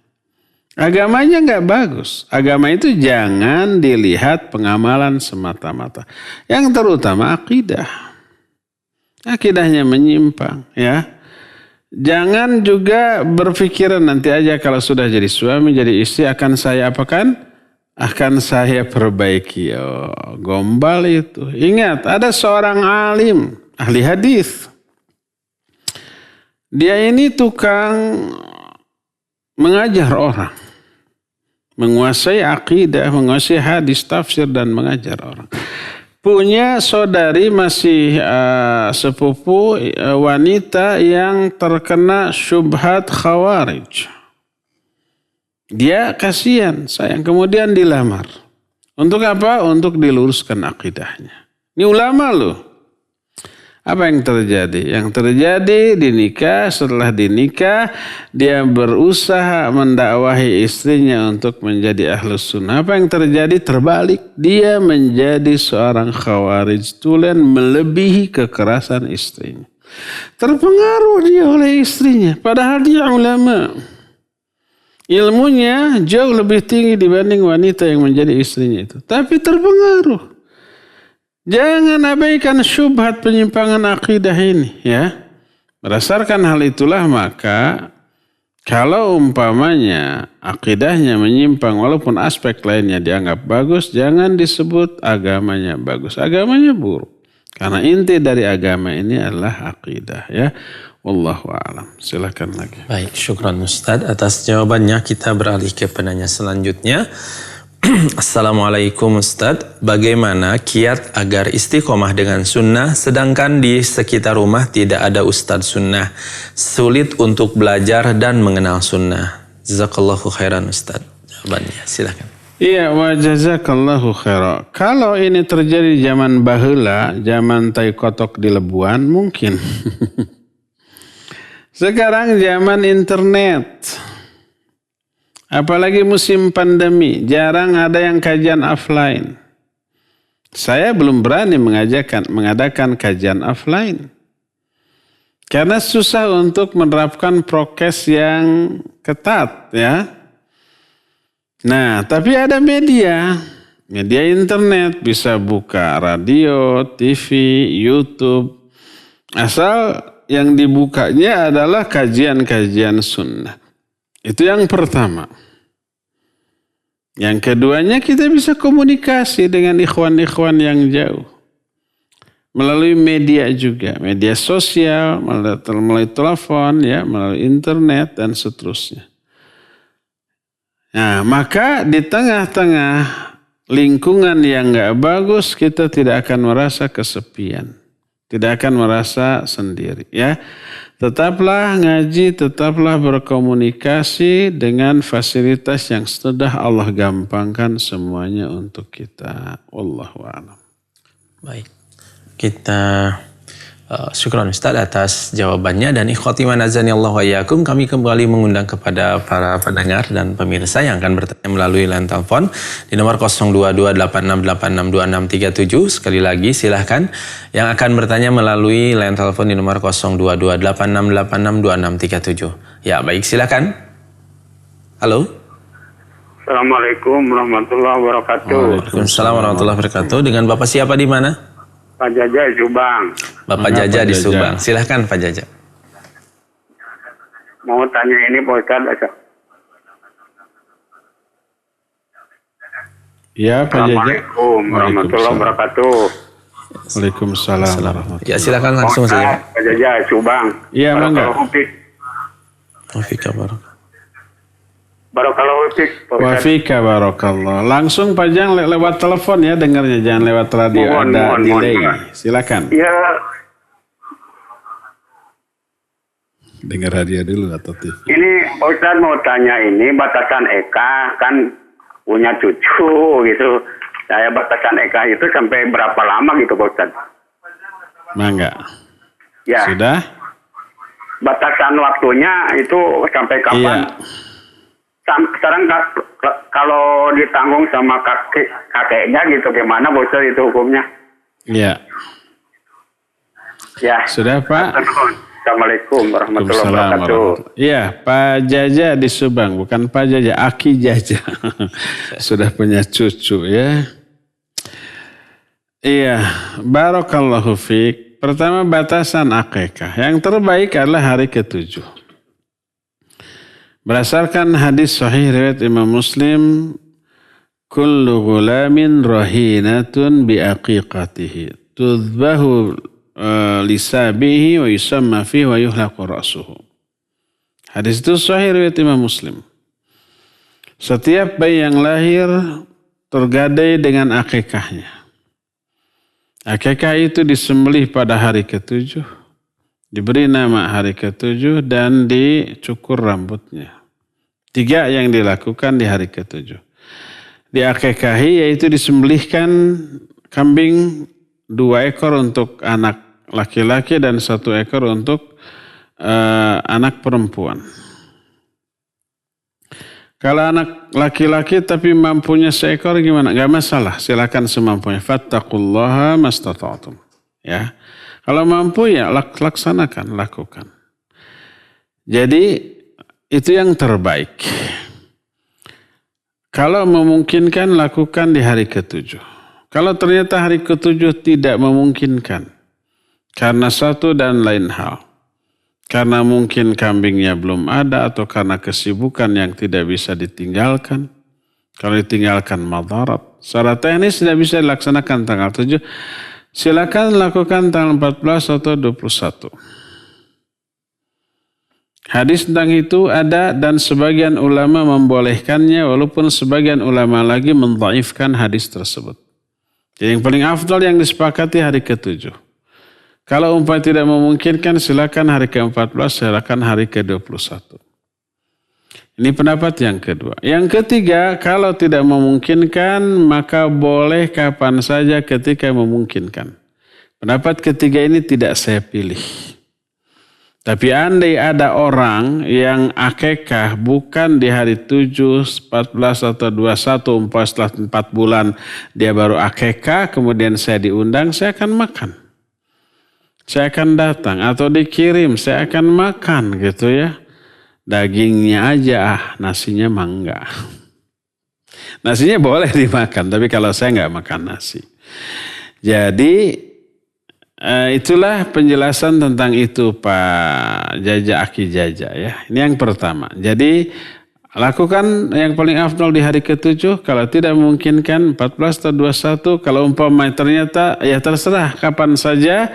Agamanya nggak bagus. Agama itu jangan dilihat pengamalan semata-mata. Yang terutama akidah. Akidahnya menyimpang, ya. Jangan juga berpikiran nanti aja kalau sudah jadi suami, jadi istri akan saya apakan? Akan saya perbaiki. Oh, gombal itu. Ingat, ada seorang alim, ahli hadis. Dia ini tukang mengajar orang. Menguasai akidah, menguasai hadis, tafsir, dan mengajar orang. Punya saudari masih sepupu wanita yang terkena syubhat khawarij. Dia kasihan, sayang, kemudian dilamar. Untuk apa? Untuk diluruskan akidahnya. Ini ulama loh. Apa yang terjadi? Yang terjadi dinikah, setelah dinikah dia berusaha mendakwahi istrinya untuk menjadi ahlus sunnah. Apa yang terjadi? Terbalik. Dia menjadi seorang khawarij tulen melebihi kekerasan istrinya. Terpengaruh dia oleh istrinya. Padahal dia ulama. Ilmunya jauh lebih tinggi dibanding wanita yang menjadi istrinya itu. Tapi terpengaruh. Jangan abaikan syubhat penyimpangan akidah ini, ya. Berdasarkan hal itulah maka kalau umpamanya akidahnya menyimpang walaupun aspek lainnya dianggap bagus, jangan disebut agamanya bagus. Agamanya buruk. Karena inti dari agama ini adalah akidah, ya. Wallahu a'lam. Silakan lagi.
Baik, syukran Ustaz atas jawabannya. Kita beralih ke penanya selanjutnya. Assalamualaikum Ustaz, bagaimana kiat agar istiqomah dengan sunnah sedangkan di sekitar rumah tidak ada ustadz sunnah, sulit untuk belajar dan mengenal sunnah? Jazakallahu khairan Ustaz. Jawabannya silakan.
Iya, wa jazakallahu khairan. Kalau ini terjadi zaman baheula, zaman tai kotok di Lebuan mungkin. Sekarang zaman internet. Apalagi musim pandemi, jarang ada yang kajian offline. Saya belum berani mengadakan kajian offline. Karena susah untuk menerapkan prokes yang ketat, ya. Nah, tapi ada media internet, bisa buka radio, TV, YouTube. Asal yang dibukanya adalah kajian-kajian sunnah. Itu yang pertama. Yang keduanya kita bisa komunikasi dengan ikhwan-ikhwan yang jauh. Melalui media juga. Media sosial, melalui telepon, ya, melalui internet dan seterusnya. Nah, maka di tengah-tengah lingkungan yang gak bagus kita tidak akan merasa kesepian. Tidak akan merasa sendiri, ya. Tetaplah ngaji, tetaplah berkomunikasi dengan fasilitas yang sudah Allah gampangkan semuanya untuk kita. Wallahu a'lam.
Baik, kita syukran Ustaz atas jawabannya. Dan ikhwati man azani Allah wa iyyakum, kami kembali mengundang kepada para pendengar dan pemirsa yang akan bertanya melalui line telepon di nomor 0228686267. Sekali lagi silahkan yang akan bertanya melalui line telepon di nomor 0228686267. Ya, baik, silahkan. Halo.
Assalamualaikum warahmatullahi wabarakatuh.
Waalaikumsalam warahmatullahi wabarakatuh. Dengan Bapak siapa di mana?
Pak Jaja Subang.
Bapak Jaja di Subang. Silahkan Pak Jaja.
Mau tanya ini Pak Ustaz.
Ya, Pak Jaja.
Assalamualaikum warahmatullahi wabarakatuh.
Waalaikumsalam.
Ya, silakan langsung saja.
Pak Jaja Subang.
Iya, mangga.
Barakallahu fiik.
Wafika barakallah. Langsung pajang lewat telepon ya dengarnya, jangan lewat radio. Ada delay. Silakan.
Ya,
Dengar radio dulu atau TV.
Ini Ustaz mau tanya ini batasan Eka kan punya cucu gitu. Saya batasan Eka itu sampai berapa lama gitu Pak Ustaz?
Mangga.
Ya.
Sudah?
Batasan waktunya itu sampai kapan?
Iya.
Sekarang kalau ditanggung sama kakeknya gitu gimana Pak Ustaz itu hukumnya?
Iya.
Ya.
Sudah Pak?
Assalamualaikum warahmatullahi wabarakatuh.
Iya, Pak Jaja di Subang, bukan Pak Jaja, Aki Jaja. Sudah punya cucu ya. Iya, barakallahu fiik. Pertama batasan akikah. Yang terbaik adalah hari ke-7. Berdasarkan hadis sahih riwayat Imam Muslim, kullu ghulamin rahinatun bi aqiqatihi. Tudbahu lisabihi wa yusamma fihi wa yuhlaqu ra'suhu. Hadis itu sahih riwayat Imam Muslim. Setiap bayi yang lahir tergadai dengan akikahnya. Akikah itu disembelih pada hari ke-7, diberi nama hari ke-7 dan dicukur rambutnya. 3 yang dilakukan di hari ke-7. Diakikahi yaitu disembelihkan kambing 2 ekor untuk anak laki-laki dan 1 ekor untuk anak perempuan. Kalau anak laki-laki tapi mampunya seekor gimana? Gak masalah, silakan semampunya. Fattaqullaha mastata'tum. Ya, kalau mampu ya laksanakan, lakukan. Jadi itu yang terbaik. Kalau memungkinkan lakukan di hari ke-7. Kalau ternyata hari ke-7 tidak memungkinkan karena satu dan lain hal. Karena mungkin kambingnya belum ada atau karena kesibukan yang tidak bisa ditinggalkan. Kalau ditinggalkan madarat. Secara teknis tidak bisa dilaksanakan tanggal 7. Silakan lakukan tanggal 14 atau 21. Hadis tentang itu ada dan sebagian ulama membolehkannya walaupun sebagian ulama lagi mendhaifkan hadis tersebut. Jadi yang paling afdal yang disepakati hari ke-7. Kalau umpamanya tidak memungkinkan silakan hari ke-14, silakan hari ke-21. Ini pendapat yang kedua. Yang ketiga, kalau tidak memungkinkan maka boleh kapan saja ketika memungkinkan. Pendapat ketiga ini tidak saya pilih. Tapi andai ada orang yang akikah bukan di hari 7, 14 atau 21, umpamanya setelah 4 bulan dia baru akikah, kemudian saya diundang, saya akan makan. Saya akan datang atau dikirim, saya akan makan gitu ya. Dagingnya aja, nasinya mah enggak. Nasinya boleh dimakan, tapi kalau saya enggak makan nasi. Jadi itulah penjelasan tentang itu Pak Jaja Aki Jaja ya. Ini yang pertama. Jadi lakukan yang paling afdal di hari ke-7. Kalau tidak memungkinkan 14 atau 21. Kalau umpamanya ternyata ya terserah kapan saja.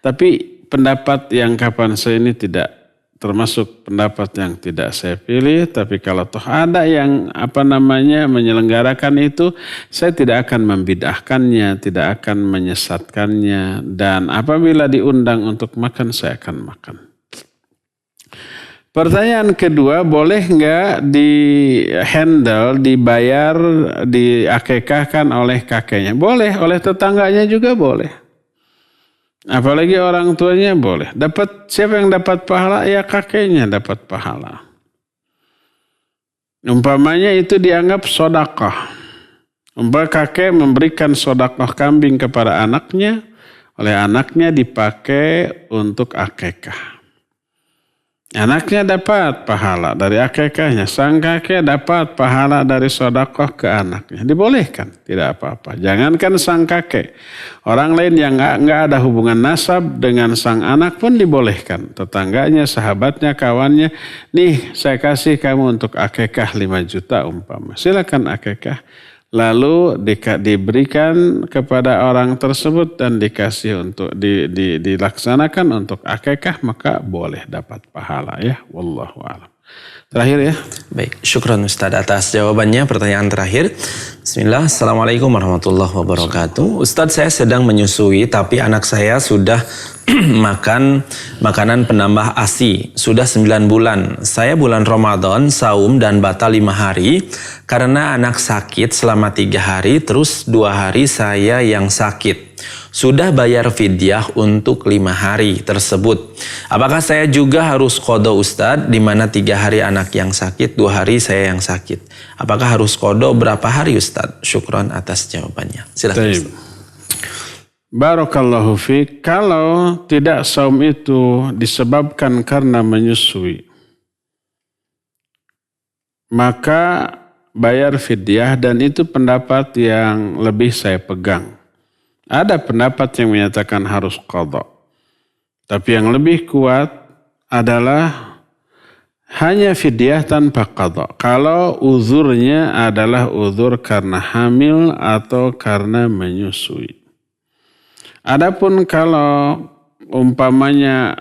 Tapi pendapat yang kapan saja ini tidak termasuk pendapat yang tidak saya pilih. Tapi kalau toh ada yang menyelenggarakan itu, saya tidak akan membid'ahkannya, tidak akan menyesatkannya. Dan apabila diundang untuk makan, saya akan makan. Pertanyaan kedua, boleh nggak di-handle, dibayar, diakikahkan oleh kakeknya? Boleh, oleh tetangganya juga boleh. Apalagi orang tuanya boleh. Siapa yang dapat pahala? Ya kakeknya dapat pahala. Umpamanya itu dianggap sedekah. Umpamanya kakek memberikan sedekah kambing kepada anaknya, oleh anaknya dipakai untuk akikah. Anaknya dapat pahala dari akikahnya, sang kakek dapat pahala dari sedekah ke anaknya. Dibolehkan, tidak apa-apa. Jangankan sang kakek, orang lain yang nggak ada hubungan nasab dengan sang anak pun dibolehkan. Tetangganya, sahabatnya, kawannya, nih saya kasih kamu untuk akikah 5 juta umpama. Silakan akikah. Lalu diberikan kepada orang tersebut dan dikasih untuk dilaksanakan untuk akikah, maka boleh dapat pahala ya. Wallahu a'lam. Terakhir ya.
Baik, syukran Ustaz atas jawabannya. Pertanyaan terakhir. Bismillah. Assalamualaikum warahmatullahi wabarakatuh. Ustaz, saya sedang menyusui tapi anak saya sudah makan makanan penambah ASI. Sudah 9 bulan. Saya bulan Ramadan saum dan batal 5 hari karena anak sakit selama 3 hari, terus 2 hari saya yang sakit. Sudah bayar fidyah untuk 5 hari tersebut. Apakah saya juga harus qada Ustadz, di mana 3 hari anak yang sakit, 2 hari saya yang sakit? Apakah harus qada berapa hari Ustadz? Syukron atas jawabannya. Silakan Ustadz.
Barakallahu fiik. Kalau tidak saum itu disebabkan karena menyusui, maka bayar fidyah, dan itu pendapat yang lebih saya pegang. Ada pendapat yang menyatakan harus qada. Tapi yang lebih kuat adalah hanya fidyah tanpa qada. Kalau uzurnya adalah uzur karena hamil atau karena menyusui. Adapun kalau umpamanya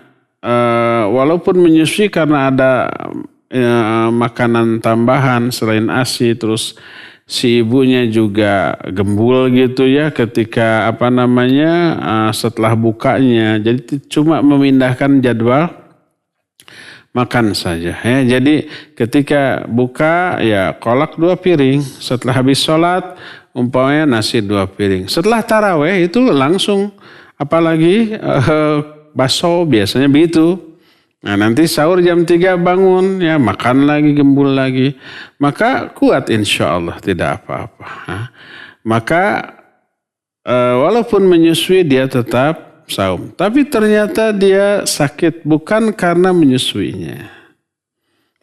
walaupun menyusui karena ada makanan tambahan selain ASI, terus si ibunya juga gembul gitu ya ketika setelah bukanya, jadi cuma memindahkan jadwal makan saja ya. Jadi ketika buka ya kolak 2 piring, setelah habis sholat umpamanya nasi 2 piring. Setelah taraweh itu langsung, apalagi bakso biasanya begitu. Nah nanti sahur jam 3 bangun, ya makan lagi, gembul lagi. Maka kuat insya Allah, tidak apa-apa. Maka walaupun menyusui dia tetap saum. Tapi ternyata dia sakit bukan karena menyusuinya.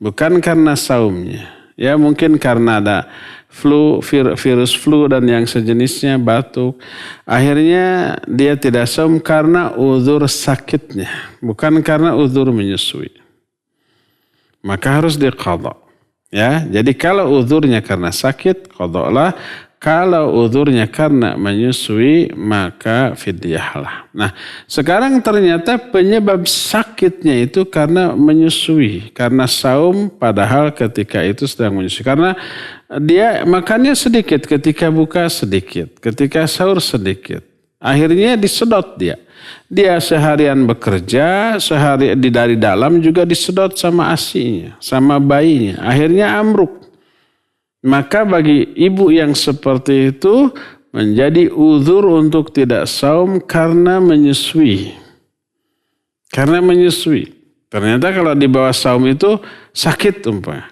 Bukan karena saumnya. Ya mungkin karena ada flu, virus flu dan yang sejenisnya, batuk. Akhirnya dia tidak saum karena uzur sakitnya, bukan karena uzur menyusui. Maka harus diqadha. Ya, jadi kalau uzurnya karena sakit, qadhalah. Kalau uzurnya karena menyusui, maka fidyahlah. Nah, sekarang ternyata penyebab sakitnya itu karena menyusui, karena saum padahal ketika itu sedang menyusui. Karena dia makannya sedikit, ketika buka sedikit, ketika sahur sedikit. Akhirnya disedot dia. Dia seharian bekerja, sehari dari dalam juga disedot sama asinya, sama bayinya. Akhirnya ambruk. Maka bagi ibu yang seperti itu menjadi uzur untuk tidak saum karena menyusui. Karena menyusui. Ternyata kalau di bawah saum itu sakit umpamanya.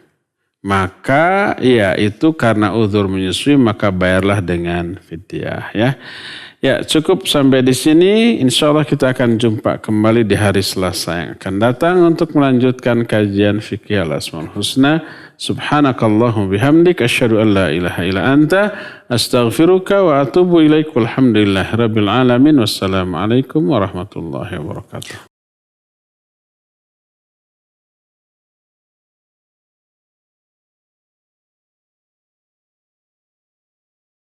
Maka ya itu karena uzur menyusui, maka bayarlah dengan fidyah ya. Ya cukup sampai di sini. Insya Allah kita akan jumpa kembali di hari Selasa yang akan datang untuk melanjutkan kajian fikih al-asmaul husna. Subhanakallahumma bihamdik asyhadu an la ilaha illa anta astaghfiruka wa atubu ilaik. Walhamdulillahirabbil alamin. Wassalamualaikum warahmatullahi wabarakatuh.